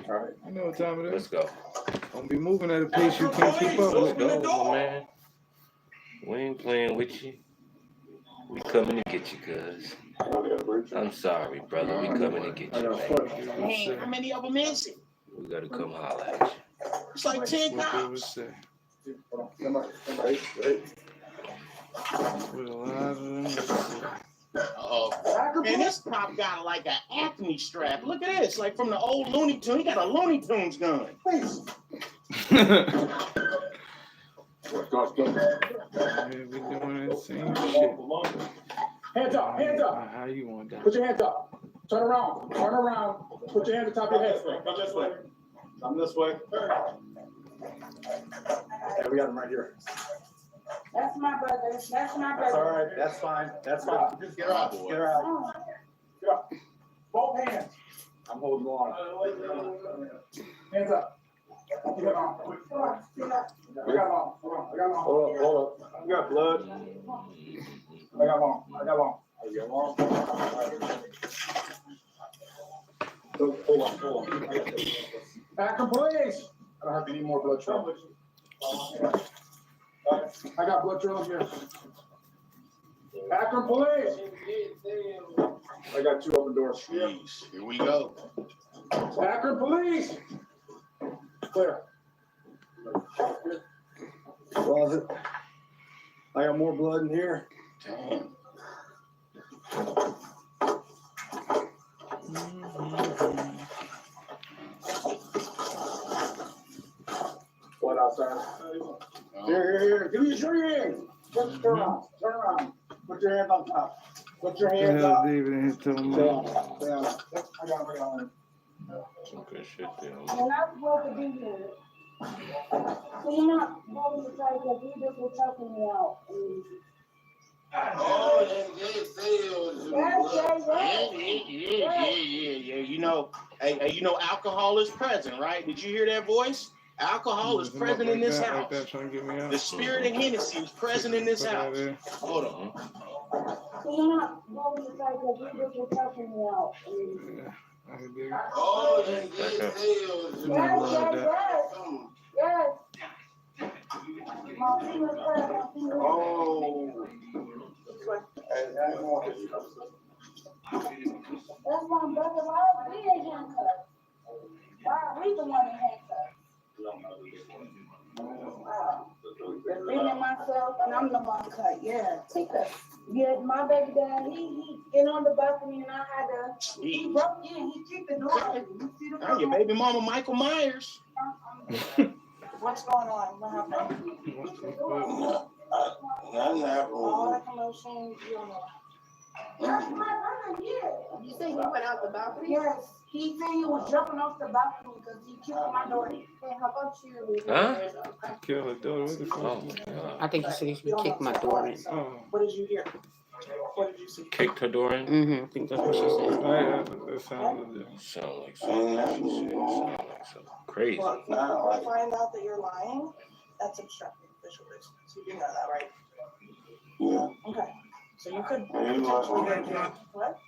All right. I know what time it is. Let's go. Don't be moving at a pace you can't keep up Let's with. go, my man. We ain't playing with you. We coming to get you, cuz. I'm sorry, brother. We coming to get you, man. Hey, how many of them is it? We gotta come holler at you. It's like 10 cops. Uh-oh. Man, this cop got like an acne strap. Look at this, like from the old Looney Tunes. He got a Looney Tunes gun. We doing the same shit. Hands up, hands up. How you want that? Put your hands up. Turn around, turn around. Put your hands atop your head. Come this way. Come this way. Yeah, we got him right here. That's my brother. That's my brother. That's all right. That's fine. That's fine. Just get her out. Get her out. Get up. Both hands. I'm holding on. Hands up. Get it on. I got long. Hold on. I got long. Hold up. You got blood. I got long. I got long. I got long. Hold on. Back and please. I don't have any more blood trail. I got blood trail here. Akron police. I got 2 open doors. Jeez, here we go. Akron police. Clear. Closet. I got more blood in here. Damn. Blood outside. Here. Give me your hand. Turn around. Turn around. Put your hands on top. Put your hands Hell, up. David in here telling me. Down. I got it. Some good shit there. You're not supposed to be here. So you're not supposed to try because you just were choking me out. Yeah. You know, alcohol is present, right? Did you hear that voice? Alcohol is present in this house. The spirit of Hennessy is present in this house. Hold on. So you're not supposed to try because you just were choking me out. Yes. That's my brother. Why are we in handcuffs? Why are we the one in handcuffs? Defending myself, and I'm the one cut. Yeah, take that. Yeah, my baby dad, he get on the balcony, and I had to. He broke in. He kicked the door open. You see the Your baby mama, Michael Myers. What's going on? What happened? Nothing happened. All that commotion, you don't know. That's my brother here. You say he went out the balcony? Yes. He said he was jumping off the balcony because he killed my daughter. Hey, how about you? Huh? Kill her daughter. What the fuck? Oh my God. I think he said he should kick my door in. What did you hear? What did you see? Kicked her door in? Mm-hmm. I think that's what she said. That sounds legit. Sound like something she said. Sound like something crazy. Well, if I find out that you're lying, that's obstructing official business. You do know that, right? Yeah. Okay. So you could Hey, what?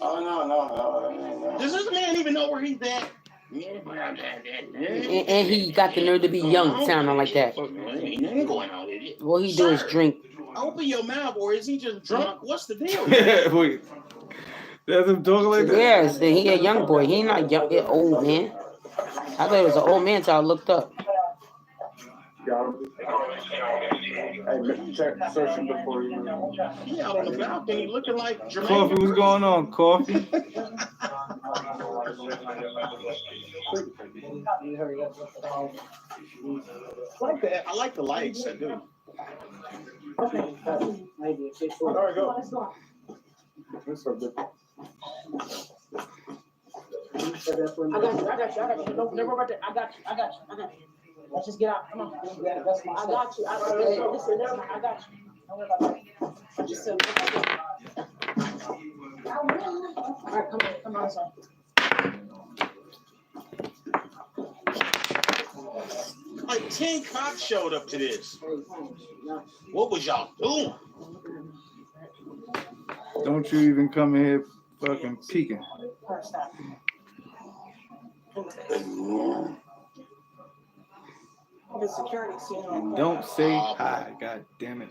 Oh, no. Does this man even know where he's at? And he got the nerve to be young, sounding like that. Ain't nothing going on with it. All he do is drink. Open your mouth, or is he just drunk? What's the deal? Wait. That's him talking like that? Yes, he a young boy. He ain't not young, old man. I thought it was an old man till I looked up. Hey, check searching before you. He out on the balcony looking like Jermaine. Coffee, what's going on, Coffee? I like the lights. I do. Okay. All right, go. This is so good. I got you. No, never about that. I got you. Let's just get out. Come on. I got you. Listen, I got you. Don't worry about that. I just said, all right, come on, son. Like 10 cops showed up to this. What was y'all doing? Don't you even come in here fucking peeking. The security scene. And don't say hi, god damn it.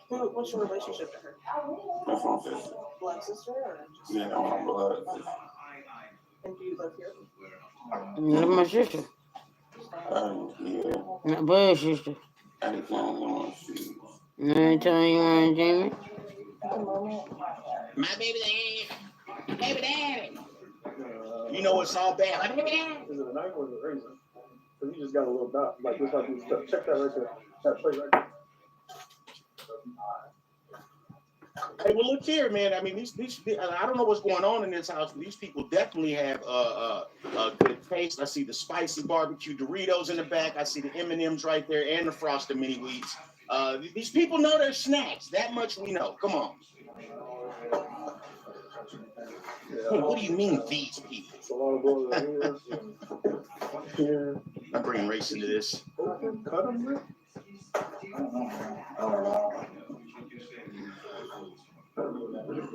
What's your relationship to her? That's what I'm saying. Blood sister or just? Yeah, I'm blood. And do you live here? Look at my sister. Yeah. My blood sister. Anytime you want to see. Anytime you want to see me. My baby daddy. Baby daddy. You know it's all bad. My baby daddy. Is it a knife or is it a razor? Because you just got a little dot. Like this, like you check that right there. That plate right there. Hey, well, look here, man. I mean, these I don't know what's going on in this house, but these people definitely have a good taste. I see the spicy barbecue Doritos in the back. I see the M&Ms right there and the frosted mini wheats. These people know their snacks. That much we know. Come on. Hey, what do you mean, these people? I'm bringing race into this. Cut them,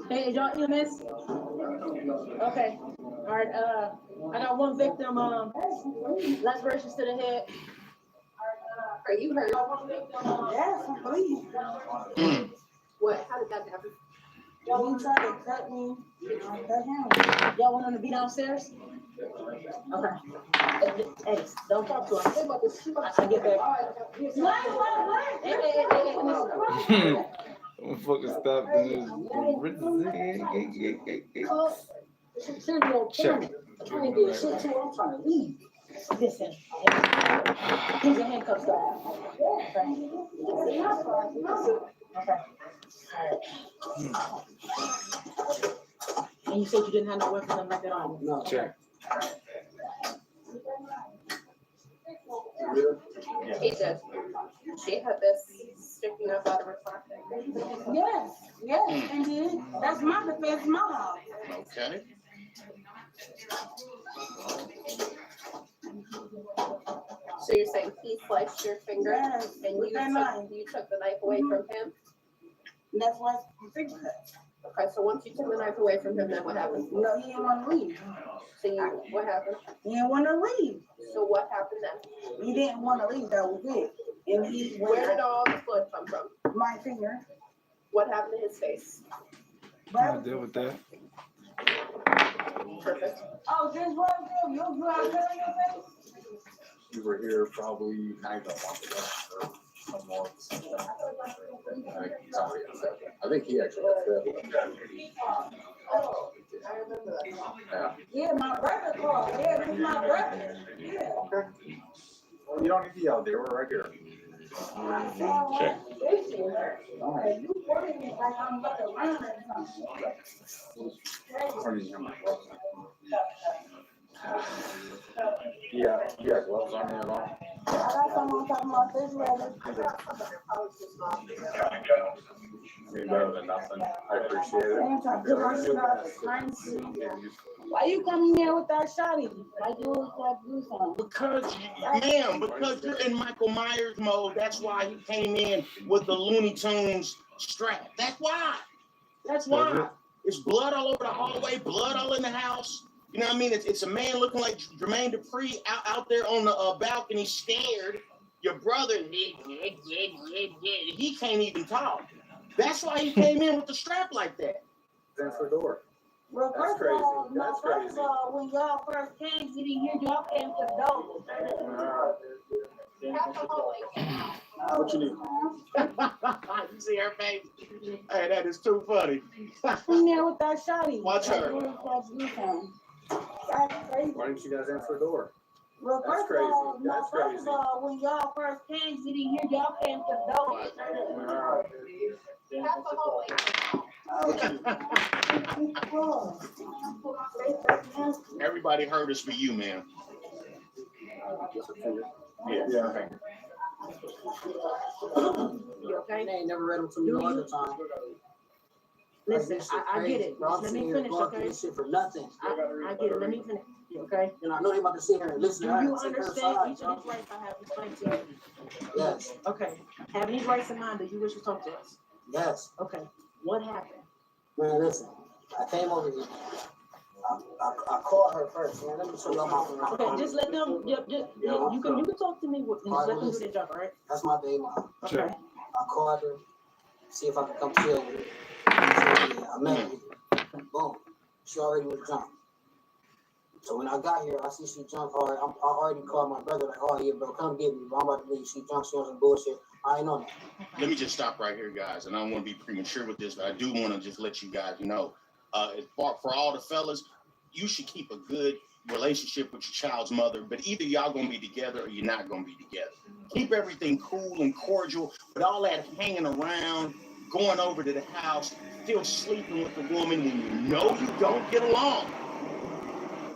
Hey, y'all hear this? Okay. All right. I got one victim. Last versions to the head. Are you hurt? Yes, I believe. What? How did that happen? Y'all tried to cut me. Cut him. Y'all want him to be downstairs? Okay. Hey, don't talk to him. I get back. Hey. Motherfucker stopped in Check. I'm trying to get shit too. I'm trying to leave. Listen. Here's your handcuffs, though. Okay. And you said you didn't have no weapons on nothing on? No. Check. He did. She had this sticking up out of her pocket. Yes, indeed. That's my defense, my house. Okay. So you're saying he sliced your finger and you took the knife away from him? And that's why the finger cut. Okay, so once you took the knife away from him, then what happened? No, he didn't want to leave. So what happened? He didn't want to leave. So what happened then? He didn't want to leave, that was it. And where did all the blood come from? My finger. What happened to his face? I deal with that. Perfect. Oh, just what you out there in your face? You were here probably not even a month ago or some more. I think he actually got fit. Oh, I remember that. Yeah, my brother called. Yeah, this is my brother. Yeah. Okay. Well, you don't need to yell, they were right here. Check. Yeah, gloves on you and all. I got someone talking about this ready. Better than nothing. I appreciate it. Why you coming here with that shotty? Why you always got to do something? Because you're in Michael Myers mode. That's why he came in with the Looney Tunes strap. That's why. It's blood all over the hallway, blood all in the house. You know what I mean? It's a man looking like Jermaine Dupri out there on the balcony, scared. Your brother, he can't even talk. That's why he came in with the strap like that. That's the door. Well, first of all, when y'all first came, we didn't hear y'all came to the door. What you need? You see her face? Hey, that is too funny. In there with that shawty. Watch her. That's crazy. Why didn't you guys answer the door? Well, That's first crazy. of all, That's crazy. when y'all first came, we didn't hear y'all came to the door. Everybody heard us for you, man. Yeah. You okay? They ain't never read them to me no other time. Listen, I get it. Let me finish, okay? This shit for nothing. I get it. Let me finish. Okay? And I know they about to sit here and listen Do to her you and take her understand side, each of these rights I have explained to you? Yes. Okay. Having these rights in mind, do you wish to talk to us? Yes. Okay. What happened? Man, listen. I came over here. I called her first, man. Let me show y'all my phone. Okay, just let them. You can talk to me. Just let them do their job, all right? That's my baby mom. Okay. I called her, see if I could come chill with her. I met her. Boom. She already was drunk. So when I got here, I see she drunk hard. I already called my brother, like, oh yeah, bro, come get me. Bro. I'm about to leave. She drunk, she on some bullshit. I ain't know that. Let me just stop right here, guys. And I don't want to be premature with this, but I do want to just let you guys know. For all the fellas, you should keep a good relationship with your child's mother, but either y'all gonna be together or you're not gonna be together. Keep everything cool and cordial, but all that hanging around, going over to the house, still sleeping with the woman when you know you don't get along.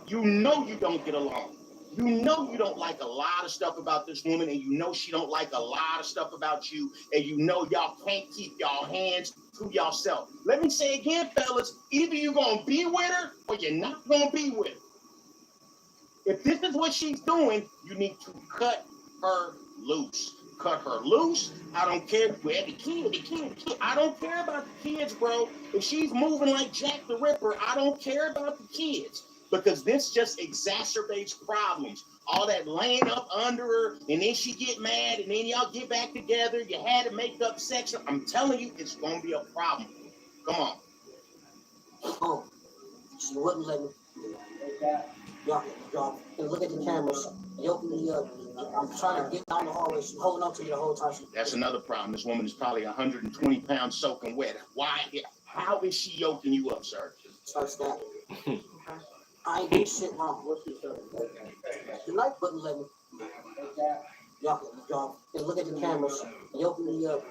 You know you don't get along. You know you don't like a lot of stuff about this woman, and you know she don't like a lot of stuff about you, and you know y'all can't keep y'all hands to yourself. Let me say again, fellas, either you're gonna be with her or you're not gonna be with her. If this is what she's doing, you need to cut her loose. Cut her loose. I don't care. Well, the kid. I don't care about the kids, bro. If she's moving like Jack the Ripper, I don't care about the kids. Because this just exacerbates problems. All that laying up under her, and then she get mad, and then y'all get back together. You had to make up sex. I'm telling you, it's gonna be a problem. Come on. Oh, she wouldn't let me. Y'all, and look at the cameras. They opened me up. I'm trying to get down the hallway. She's holding on to me the whole time. That's another problem. This woman is probably 120 pounds soaking wet. Why? How is she yoking you up, sir? Starts that. I ain't doing shit wrong. The night wouldn't let me. Y'all, and look at the cameras. They opened me up.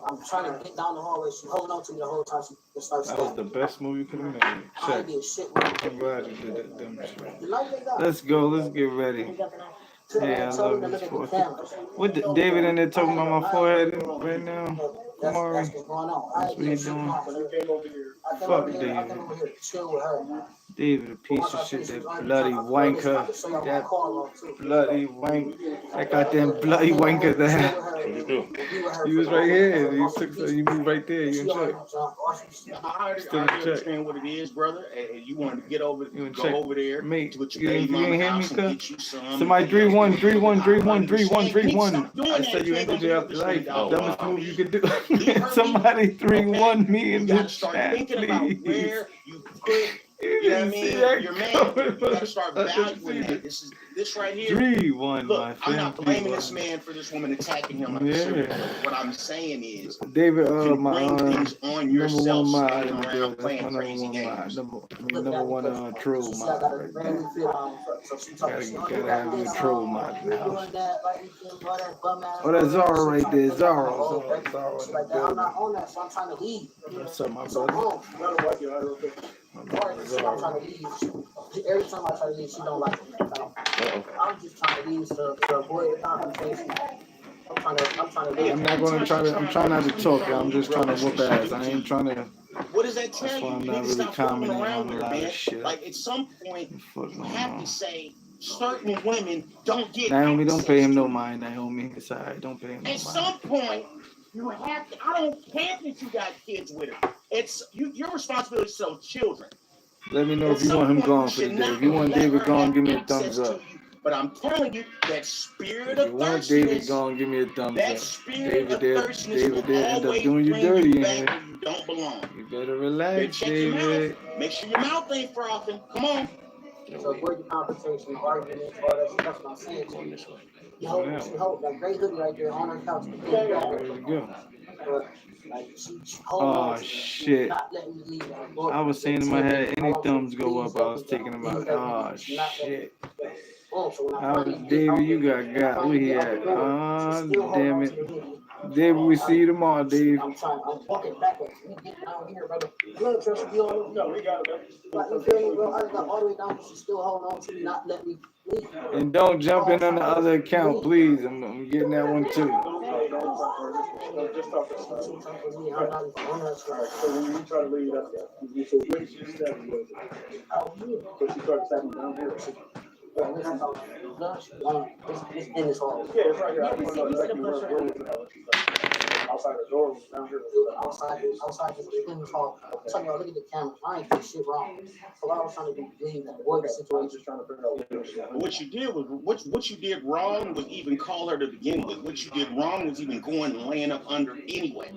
I'm trying to get down the hallway. She's holding on to me the whole time. She starts That was the best move you could have made. I Check. ain't did shit wrong. I'm glad you did that dumb shit. The night they got. Let's go. Let's get ready. Hey, I love this sport. What David in there talking about my forehead right now? Maury, that's what he doing. Fuck David. David, a piece of shit. That bloody wanker. That bloody wank. That goddamn bloody wanker there. You was right here. You moved right there. You in check. I understand what it is, brother. And you wanted to get over, go over there, mate. with your You baby ain't mama hear me, house and get you some. Somebody 3-1. I said you entered your life. Dumbest move you could do. Somebody 3-1 me in the chat, please. You know what I mean? Your man, you gotta start valuing that. This right here. 3-1, Look, my I'm friend. not blaming this man for this woman attacking him like a serial killer. What I'm saying is, David, you my bring things on yourself, number standing one around playing crazy games. number one troll mod right there. Gotta have your troll mod in the house. Oh, that's Zara right there. Zara in the I'm not on that, so I'm trying to leave. What's up, my brother? I'm trying to leave. Every time I try to leave, she don't like me. I'm just trying to leave to avoid the confrontation. I'm trying to leave. I'm trying not to talk. I'm just trying to whoop ass. I ain't trying to. What does that tell That's why you? I'm You not need to really stop fooling commenting around on a here, lot man. of shit. Like at some point, you have to say certain women don't get. Naomi, don't pay him no mind, Naomi. It's alright. Don't pay him no At mind. some point, you have to. I don't care that you got kids with her. It's your responsibility to show children. Let me know if you want him gone for the day. If you want David gone, give me a thumbs up. But I'm telling you, that spirit If of you want David gone, give me a thumbs up. that spirit David of thirstiness end up will doing you dirty in here. You don't belong. You better relax, Check your David. mouth. Make sure your mouth ain't frothing. Come on. So avoid the confrontation, arguments, all that stuff. That's what I'm saying to you. She hold that great hoodie right there on her couch. There you go. Like, she Oh shit! I was saying in my head, any thumbs go up, I was taking them out. Oh shit! David, you got. Where he at? Oh damn it! David, we see you tomorrow, Dave. I'm walking backwards. We get down here, brother. Look, Trust, we all know. We got it, man. You feel me, bro? I got all the way down, but she's still holding on to me, not letting me leave. And don't jump in on the other account, please. I'm getting that one too. Just talk to us. So when you try to leave, that's so which step was it? So she started stepping down here. It's in this hall. Yeah, it's right here. Outside the door, down here. Outside in this hall. I'm telling y'all, look at the camera. I ain't doing shit wrong. So what I was trying to do, leave and avoid the situation. Just trying to figure out what you did was what you did wrong was even call her to begin with. What you did wrong was even going and laying up under anyway.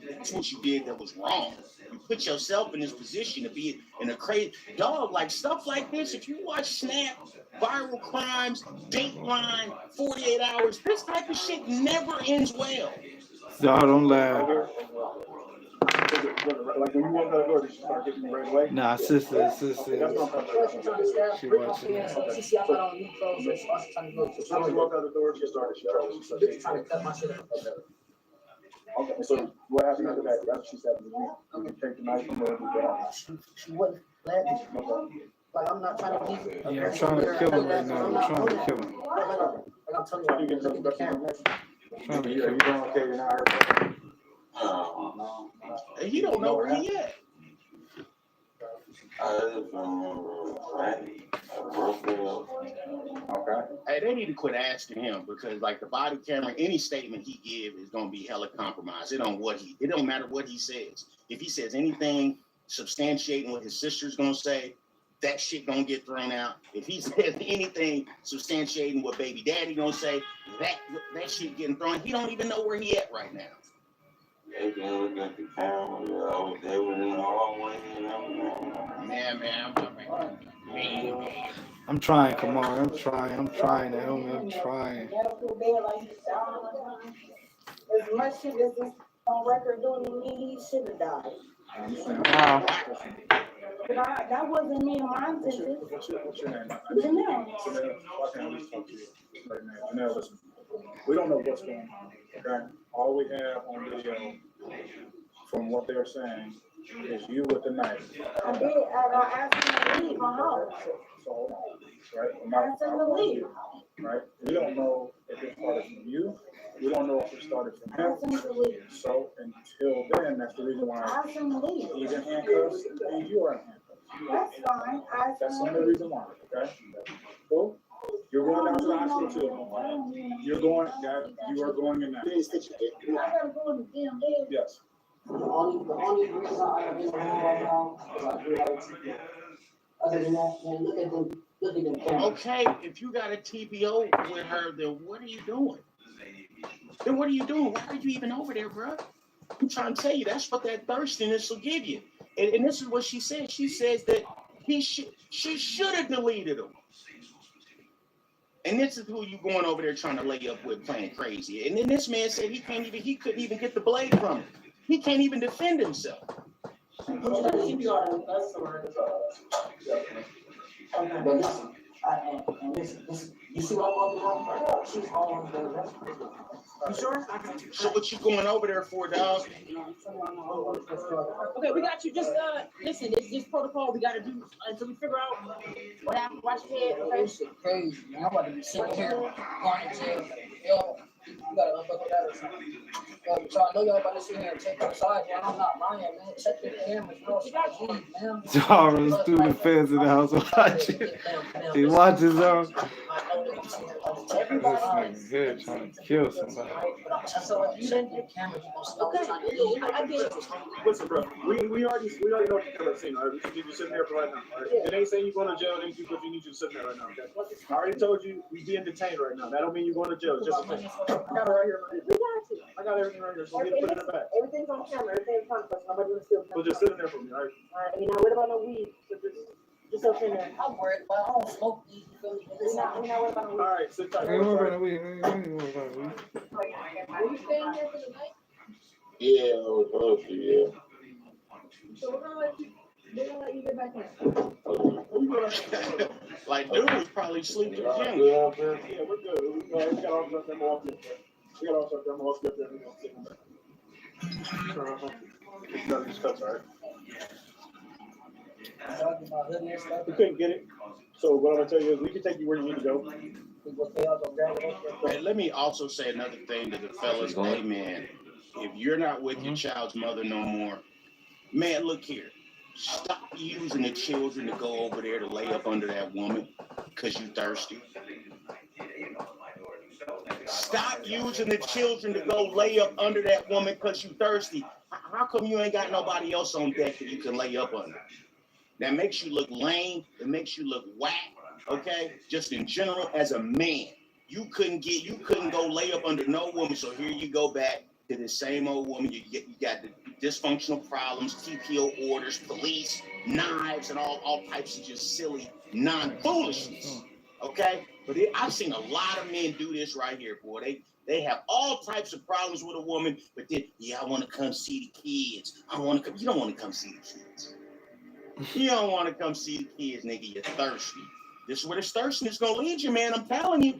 That's what you did that was wrong. You put yourself in this position to be in a crazy dog, like stuff like this. If you watch Snap, Viral Crimes, Dateline, 48 Hours, this type of shit never ends well. So I don't laugh. Like when you walk out the door, did she start getting right away? Nah, sister. She watching it. She see I put on new clothes, so she's trying to go. So she walked out the door, she started trying to cut my shit up. Okay, so what happened after that? After she said, you take the knife from her and get out. She wouldn't let me. Like, I'm not trying to be. Yeah, I'm trying to kill him right now. I'm trying to kill him. Like I'm telling you, look at the camera. Trying to Are kill you doing okay? You're not hurt? No. He don't know where he at. Okay. Hey, they need to quit asking him because, like, the body camera, any statement he give is gonna be hella compromised. It don't matter what he says. If he says anything substantiating what his sister's gonna say, that shit gonna get thrown out. If he says anything substantiating what baby daddy gonna say, that shit getting thrown. He don't even know where he at right now. They can look at the camera. They were in the hallway. I'm trying, come on. I'm trying, Naomi. I'm trying. As much shit as this on record doing to me, he should have died. Wow. But that wasn't me and my intention. What's your name? Janelle. Janelle, I can at least talk to you right now. Janelle, listen. We don't know what's going on, okay? All we have on video from what they're saying is you with the knife. I did, and I asked him to leave my house. So hold on, right? I asked him to leave. Right? We don't know if it started from you. We don't know if it started from I asked him to leave. So until then, that's the reason I why asked him to leave. he's in handcuffs and you are in handcuffs. That's fine. I asked That's the him to only leave. reason why, okay? Cool? You're going down to the hospital too. You're going, you are going in now. I gotta go in the damn bed. Yes. The only reason I have been home right now is I do have a TPO. Other than that, man, look at them cameras. Okay, if you got a TPO with her, then what are you doing? Why are you even over there, bro? I'm trying to tell you, that's what that thirstiness will give you. And this is what she said. She says that she should have deleted him. And this is who you going over there trying to lay up with, playing crazy. And then this man said he couldn't even get the blade from him. He can't even defend himself. But listen, you see what I'm walking on? She's always there. You sure? So what you going over there for, dog? Okay, we got you. Just listen. It's just protocol we got to do until we figure out what happened. Watch your head. Okay. This shit crazy. I'm about to be sitting here, going to jail. Yo, you gotta unbuckle that or something. So I know y'all about to sit here and take our side. Well, I'm not lying, man. Check your cameras, bro. Jeez, man. Jarvis through the fence in the house watching. He watches them. This nigga here trying to kill somebody. So if you didn't get cameras, I get it. Listen, bro, we already know what you're saying. All right? We need you sitting there for right now. All right? It ain't saying you're going to jail. It ain't because you need you to sit there right now. Okay? I already told you we being detained right now. That don't mean you're going to jail. It's just a thing. I got it right here. We got you. I I got everything right here, so we need to put it in the back. Everything's on camera, everything's on camera, so nobody will steal. So just sit in there for me, all right? Alright, you're not worried about no weed, so just up in there. I'm worried, but I don't smoke weed. You feel me? We're not worried about no weed. All right, sit tight. Ain't worried about we. Ain't worried about we. Are you staying here for the night? Yeah, yeah. So they're gonna let you get back in. Like, dude was probably sleeping at the gym. Yeah, we're good. We got all the them off there. We got all the them off there. We're gonna take them back. It's none of these cuts, all right? We couldn't get it. So what I'm gonna tell you is we can take you where you need to go. And let me also say another thing to the fellas. Hey, man, if you're not with your child's mother no more, man, look here. Stop using the children to go over there to lay up under that woman because you thirsty. Stop using the children to go lay up under that woman because you thirsty. How come you ain't got nobody else on deck that you can lay up under? That makes you look lame. It makes you look whack. Okay? Just in general, as a man, you couldn't go lay up under no woman. So here you go back to the same old woman. You got the dysfunctional problems, TPO orders, police, knives, and all types of just silly non-foolishness. Okay? But I've seen a lot of men do this right here, boy. They have all types of problems with a woman, but then, yeah, I want to come see the kids. You don't want to come see the kids. You don't want to come see the kids, nigga. You're thirsty. This is where this thirstiness is going to lead you, man. I'm telling you.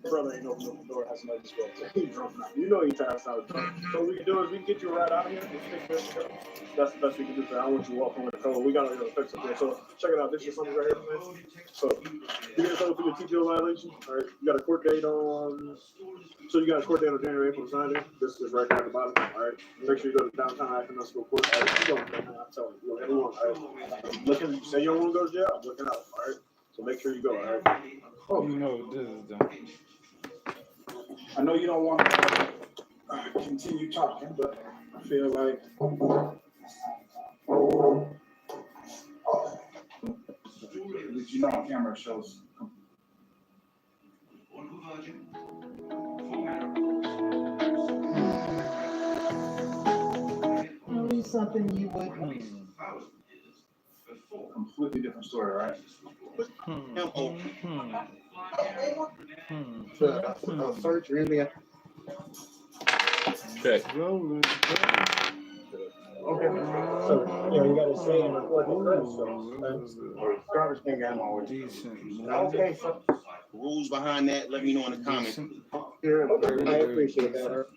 Brother ain't opening the door, has somebody just go upstairs. He's drunk now. You know he's trying to start drunk. So what we can do is we can get you right out of here. That's the best we can do. I don't want you walking with a cold. We got to fix up there. So check it out. This is something right here, man. So you get told for your TPO violation. All right. You got a court date on. So you got a court date on January 8th on Sunday. This is right there at the bottom. All right. Make sure you go to downtown Akron Municipal Court. All right. You don't, man. I'm telling you. Everyone. All right. I'm looking. You say you don't want to go to jail. I'm looking out. All right. So make sure you go. All right. Oh, you know this is done. I know you don't want to continue talking, but I feel like you know on camera shows. At least something you would. Completely different story, right? Search really. Check. Okay. So, you gotta say and record the press, so garbage can get my way. Decent. Okay, so. Rules behind that, let me know in the comments. I appreciate that.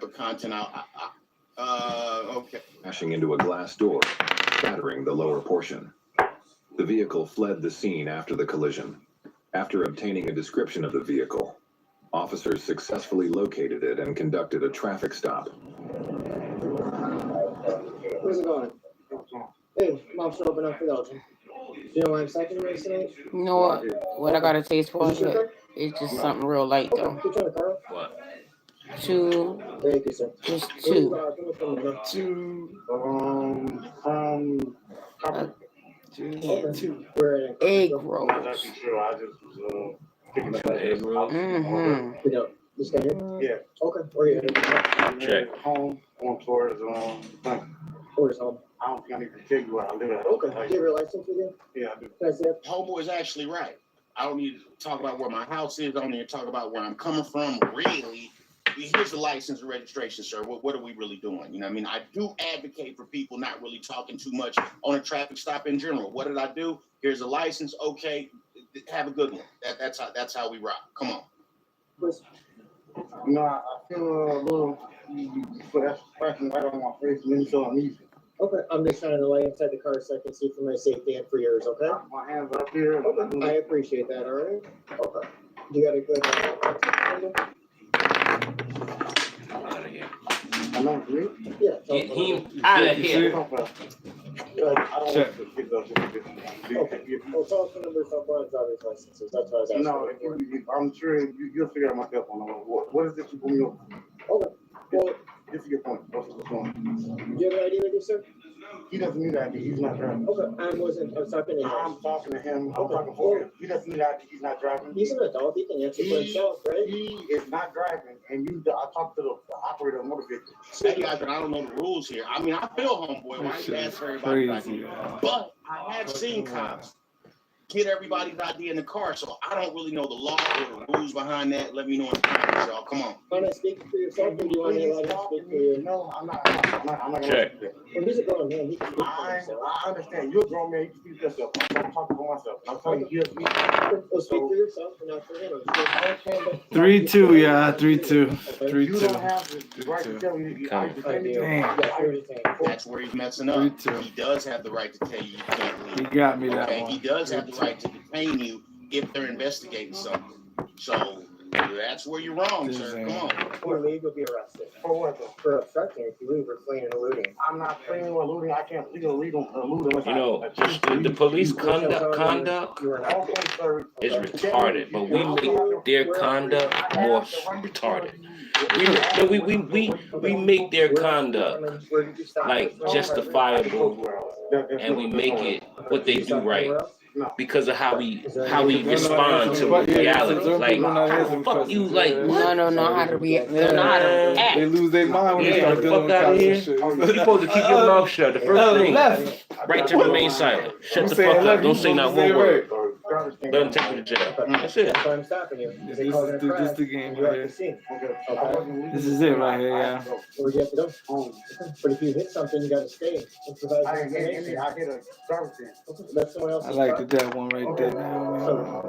For content, okay. Crashing into a glass door, shattering the lower portion. The vehicle fled the scene after the collision. After obtaining a description of the vehicle, officers successfully located it and conducted a traffic stop. Where's it going? Hey, mom's open up for Belgium. You know why I'm second race tonight? You know what I got a taste for? It's just something real light though. What? Two. Thank you, sir. Just two. Egg rolls. Egg rolls? Mm-hmm. This guy here? Yeah. Okay. Where are you headed? Check. Home on towards Where's home? I don't think I need to tell you what I live at. Okay. Do you have your license with you? Yeah, I do. Homeboy is actually right. I don't need to talk about where my house is. I don't need to talk about where I'm coming from. Really, here's the license and registration, sir. What are we really doing? You know what I mean? I do advocate for people not really talking too much on a traffic stop in general. What did I do? Here's a license. Okay, have a good one. That's how we rock. Come on. No, I feel a little. That's flashing right on my face, and then so uneasy. Okay, I'm just trying to lay inside the car so I can see for my safety and for yours, okay? My hands are up here. Okay, I appreciate that, all right? Okay. You got a good Out of here. I know, you? Yeah. Get him out of here. I don't want to get those. Okay. Well, tell us the numbers of our driver's licenses. That's what I was asking. No, I'm sure you'll figure out myself on what is it you want me over? Okay. Well, This is your point. What's going on? Do you have an ID with you, sir? He doesn't need ID. He's not driving. Okay, I was talking to him. I'm talking to him. I'm talking for him. He doesn't need ID. He's not driving. He's an adult, he can answer for himself, right? He is not driving, and I talked to the operator of the motor vehicle. Say guys, but I don't know the rules here. I mean, I feel homeboy. Why you ask for everybody? Crazy. But I have seen cops get everybody's ID in the car, so I don't really know the law or the rules behind that. Let me know in the comments, y'all. Come on. Want to speak for yourself, or do you want to speak for you? No, I'm not gonna Check. do that. Well, he's a grown man, he can speak for I himself. understand. You're a grown man. You can speak for yourself. I'm talking for myself. I'm telling you, Well, speak for yourself, and not for him. 3-2, yeah, 3-2. You don't 3-2. have the right to tell me. Damn. That's where he's messing up. He does have the right to tell you you can't leave. He got me that Okay, one. he does have the right to detain you if they're investigating something. So that's where you're wrong, sir. Come on. If you leave, you'll be arrested. For what though? For obstructing, if you leave, we're fleeing and eluding. I'm not fleeing or eluding. I can't legally elude unless You know, the police conduct is retarded, but we make their conduct more retarded. We make their conduct like justifiable, and we make it what they do right because of how we respond to reality. Like, fuck you, like what? No, how to react. They don't know how to act. They lose their mind when they Yeah, start the dealing fuck with out of cops here. and shit. You're supposed to keep your mouth shut. The first thing, right to remain silent. Shut the fuck up. Don't say not one word. Let them take you to jail. That's it. That's why I'm stopping you. This is the game You have right to see. here. Okay? This is it right here, yeah. Where do you have to go? But if you hit something, you gotta stay and provide I information. hit a garbage can. That's someone I else's like car. that one right there. So,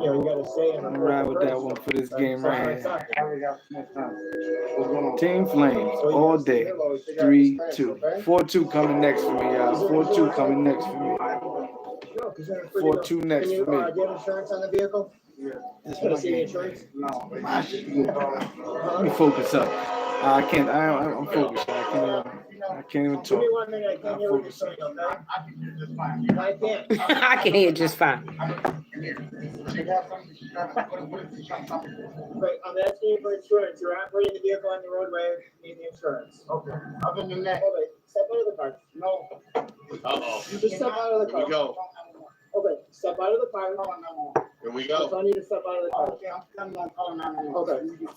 you know, you gotta stay and I'm gonna ride with that one for this game right here. Team Flames all day. 3-2. 4-2 coming next for me, y'all. 4-2 coming next for me. 4-2 next for me. Do you have insurance on the vehicle? This Can I my see the game. insurance? Let me focus up. I can't. I'm focused. I can't even Give talk. me 1 minute, I can't hear what you're saying, okay? I can't. I can hear just fine. Right, I'm asking you for insurance. You're operating the vehicle on the roadway, you need the insurance. Okay. Other than that, Hold it. Step out of the car. no. Uh-oh. You just step out of the Here we car. go. Okay, step out of the car. Here we I go. tell you to step out of the car. Okay, I'm calling 911. Okay.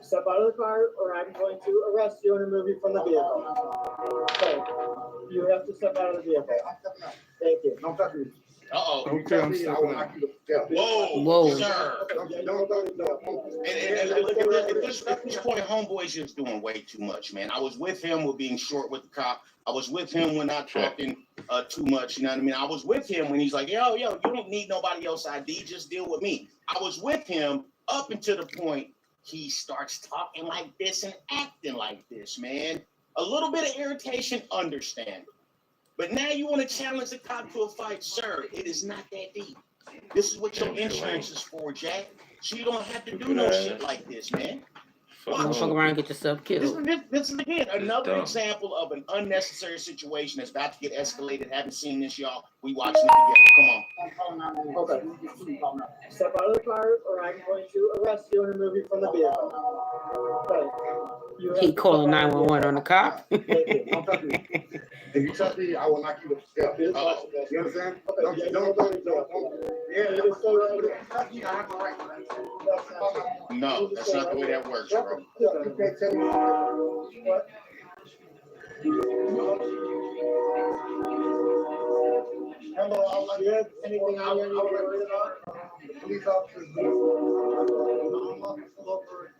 Step out of the car or I'm going to arrest you and remove you from the vehicle. Okay. You have to step out of the vehicle. Thank you. Don't touch me. Uh-oh. Okay, I'm stepping out. Whoa, sir. And look at this point, homeboy's just doing way too much, man. I was with him with being short with the cop. I was with him when not talking too much, you know what I mean? I was with him when he's like, yo, you don't need nobody else ID, just deal with me. I was with him up until the point he starts talking like this and acting like this, man. A little bit of irritation, understand. But now you want to challenge the cop to a fight, sir. It is not that deep. This is what your insurance is for, Jack. So you don't have to do no shit like this, man. Don't fuck around and get yourself killed. This is again another example of an unnecessary situation that's about to get escalated. Haven't seen this, y'all. We watching it together. Come on. Okay. Step out of the car or I'm going to arrest you and remove you from the vehicle. Okay. You have He to calling step out of the 911 on the cop. Thank you. Don't touch me. If you touch me, I will knock you the hell. You understand? Yeah, you just go right there. Touch me, I have the right. No, that's not the way that works, bro. You can't tell me what. Hello, Do you have anything on you need to be worried about? the police officers. I'm not over.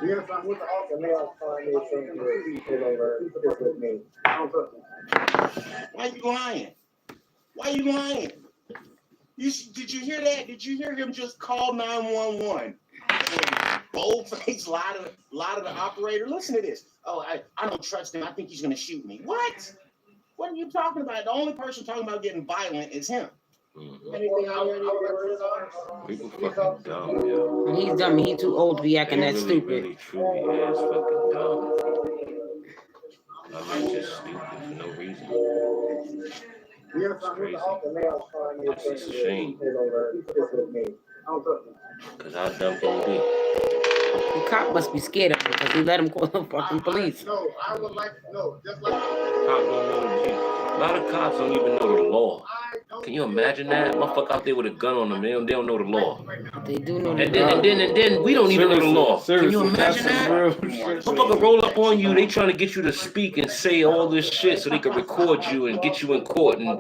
Yes, I'm with the officer. May I find a thing to pull over this with me? Why you lying? Why you lying? Did you hear that? Did you hear him just call 911? Boldface lie to the operator. Listen to this. Oh, I don't trust him. I think he's gonna shoot me. What? What are you talking about? The only person talking about getting violent is him. Anything on you need to be worried about? People fucking dumb, yo. He's dumb. He too old to be acting They that really, stupid. really, truly is fucking dumb. I mean, just stupid for no reason. It's a shame. Cause how dumb can you be? The cop must be scared of him because he let him call the fucking police. No, I would like to know, just like. Cop don't know the G. A lot of cops don't even know the law. Can you imagine that? Motherfucker out there with a gun on them, they don't know the law. They do know the And law. then we don't even know the law. Can you imagine that? Seriously. Motherfucker roll up on you, they trying to get you to speak and say all this shit so they can record you and get you in court and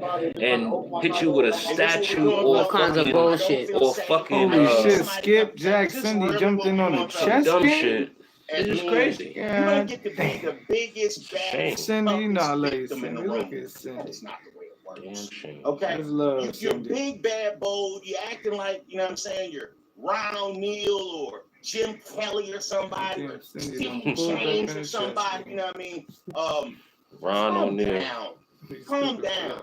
hit you with a statue or All kinds of fucking bullshit. or fucking Holy shit, Skip Jack Cindy jumped in on the chest dumb game? shit. It's just crazy. You don't get to be the biggest, baddest, Cindy, you know I love you, victim in Cindy. the Look room. at Cindy. That's not the way it works. Damn shame. Okay? Just love You're Cindy. big, bad, bold. You're acting like, you know what I'm saying, you're Ron O'Neal or Jim Kelly or somebody, or Steve James or somebody, you know what I mean? Ron Calm O'Neal. down. Calm down.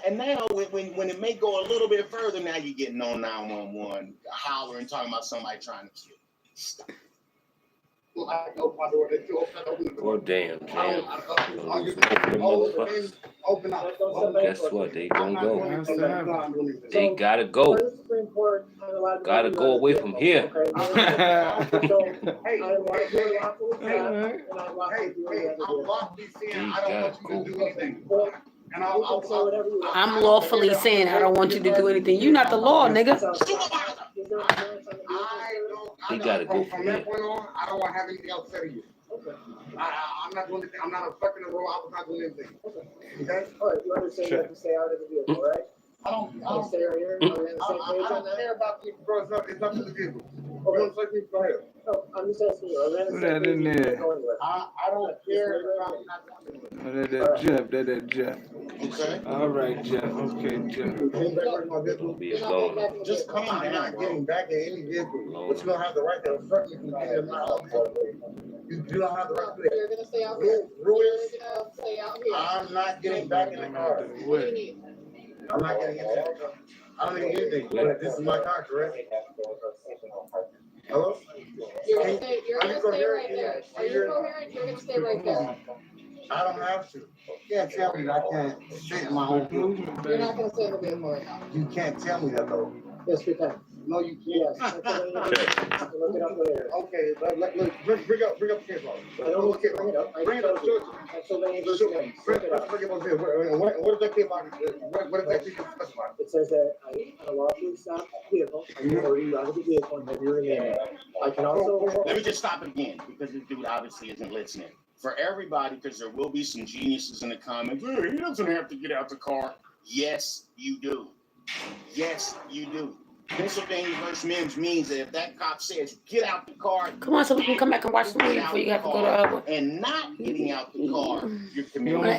And now when it may go a little bit further, now you're getting on 911, hollering, talking about somebody trying to kill you. Stop. Oh damn, jam. Guess what? They gonna go. They gotta go. Gotta go away from here. I'm lawfully saying I don't want you to do anything. You're not the law, nigga. They gotta go from From here. that point on, I don't want to have anything else to say to you. I'm not doing anything. I'm not affecting the role. I was not doing anything. Okay? All right, you understand you have to stay out of the vehicle, right? I don't Stay right here. Are we on the same page on that? care about people, bro. It's up to the vehicle. You want to say people, go ahead. No, I'm just asking you. Are we on the Put same that page? in You there. can go anywhere. I don't care about not doing anything. That Jeff. Okay. All right, Jeff. Okay, Jeff. Gonna be a loner. Just calm down. I'm not getting back in any vehicle, but you don't have the right to obstruct me from getting in my own vehicle. You don't have the right to do You're that. gonna stay out here. You're gonna stay out here. I'm not getting back in the car. What do you need? I'm not getting in there. I don't need anything. This is my car, correct? Hello? You're gonna stay right there. Are you coherent? You're gonna stay right there. I don't have to. You can't tell me that I can't sit in my own vehicle. You're not gonna stay in the vehicle right now. You can't tell me that though. Yes, we can. No, you Yes. can't. Look it up later. Okay, look, bring up the case law. I don't want to bring it up. Bring it up, show it to me. Pennsylvania versus Maine. Look it up. Bring it up here. What does that case law, what does that case law specify? It says that I unlawfully stop the vehicle, I can order you out of the vehicle and have your remaining. I can also. Let me just stop it again, because this dude obviously isn't listening. For everybody, because there will be some geniuses in the comments, "Hey, he doesn't have to get out the car." Yes, you do. Yes, you do. Pennsylvania versus Mims means that if that cop says, get out the car. Come on, so we can come back and watch the movie before you have to go to And not getting out the car, you're committing You want an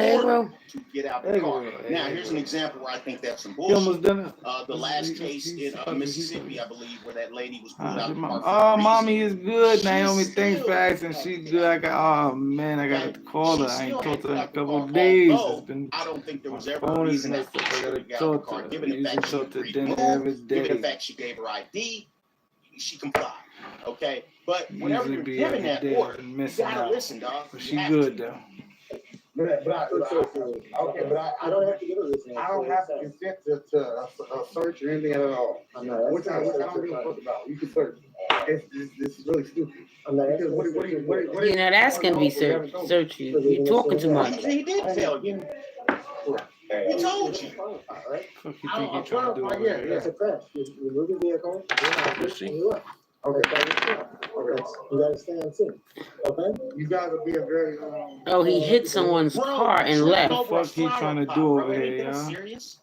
egg roll? to get out the car. Now, here's an example where I think that's some You almost bullshit. done it? The last case in Mississippi, I believe, where that lady was pulled out of the car. Oh, mommy is good. Naomi, thanks for asking. She's good. I got to call her. I ain't talked to her in a couple of days. It's been I don't think there was ever a phone reason and that stuff. I she gotta should get out the talk car. to her. Given We the fact usually she talk to agreed dinner to every move, given the day. fact she gave her ID, she complied. Okay, but whenever Usually you're be given every that day order, and you missing gotta out. listen, dog. But You she have good to. though. I don't have to give a reason. I don't have to consent to a search or anything at all. I'm not. Which I don't give a fuck about. You can search. This is really stupid. I'm not. Because what You're not asking to be search you. You're talking too much. He did tell you. He told you. Fuck you think I'll you're trying to do clarify, over yeah, there? It's a crash. You move your vehicle. Let's see. You look. Okay. You gotta stay on scene. Okay. You guys are being very Oh, he hit someone's car and left. What the fuck he trying to do over here, y'all? Serious?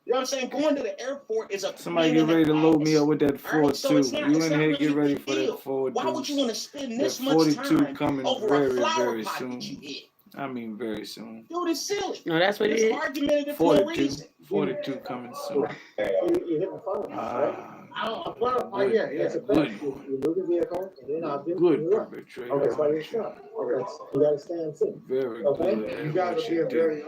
You know what I'm saying? Going to the airport is a Somebody get ready to load me up with that All right, 42. so it's not You really in here, a get ready big for deal. that 42. Why would you want to spend That this much 42 time coming over very, a flower very pot soon. that you hit? I mean, very soon. Dude, it's silly. No, that's what it It's is. argumentative for no 42. reason. 42 coming soon. You hit the phone, right? I'll clarify, yeah. It's a crash. You move your vehicle and then I'll do. Good you look. perpetrator. Okay, that's why you're shot. Okay. You gotta stay on scene. Very Okay. good at You guys what are you being do. very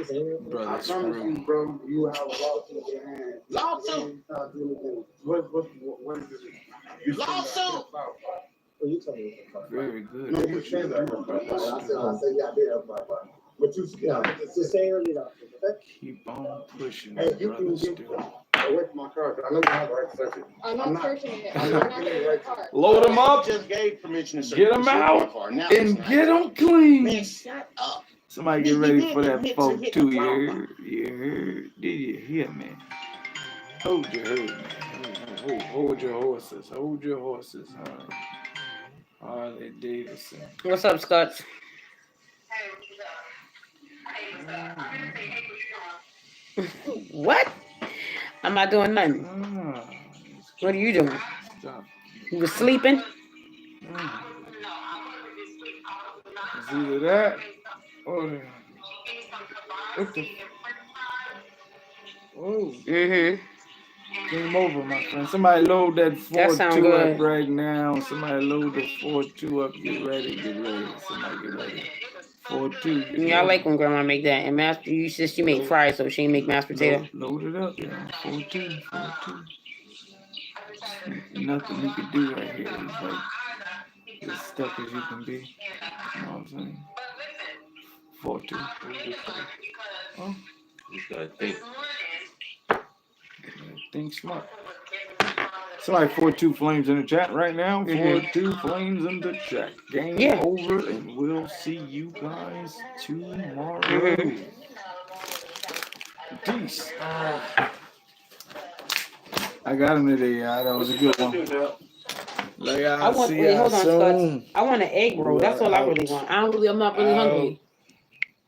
Is it- Brother, I promise screw. you, bro, you have a lawsuit in your hand. Lawsuit? What is this? You said that. Lawsuit? Well, you tell me. Very good No, at you what you said that. do, brother. I said, yeah, I did have my But you, just say or lead off, okay? Keep on pushing, Hey, you brother. can Still. get away from my car, 'cause I know you have the right to search it. I'm not searching it. I'm not getting in your car. Load them up. Just gave permission to search Get them my out car. Now and it's get not. them clean. Man, shut up. Somebody get You ready didn't for that admit to folk hitting too. the You wrong heard? You heard? Did you hear me? Hold your herd, man. Hold your horses. Hold your horses. Harley Davidson. What's up, Scott? What? I'm not doing nothing. What are you doing? Stop. You was sleeping? It's either that or the. What the? Oh. Game over, my friend. Somebody load that 4-2 up right now. Somebody load the 4-2 up. Get ready. Get ready. Somebody get ready. 4-2. Yeah, I like when grandma make that. And mashed, you said she make fries, so she ain't make mashed potato. Load it up, yeah. 4-2. 4-2. Nothing you can do right here. It's like as stuck as you can be. You know what I'm saying? 4-2. Oh. You gotta think. Think smart. Somebody 4-2 flames in the chat right now. 4-2 flames in the chat. Game over, and we'll see you guys tomorrow. Peace. I got him today, y'all. That was a good one. Hold on, Scott. I want an egg roll. That's all I really want. I'm not really hungry.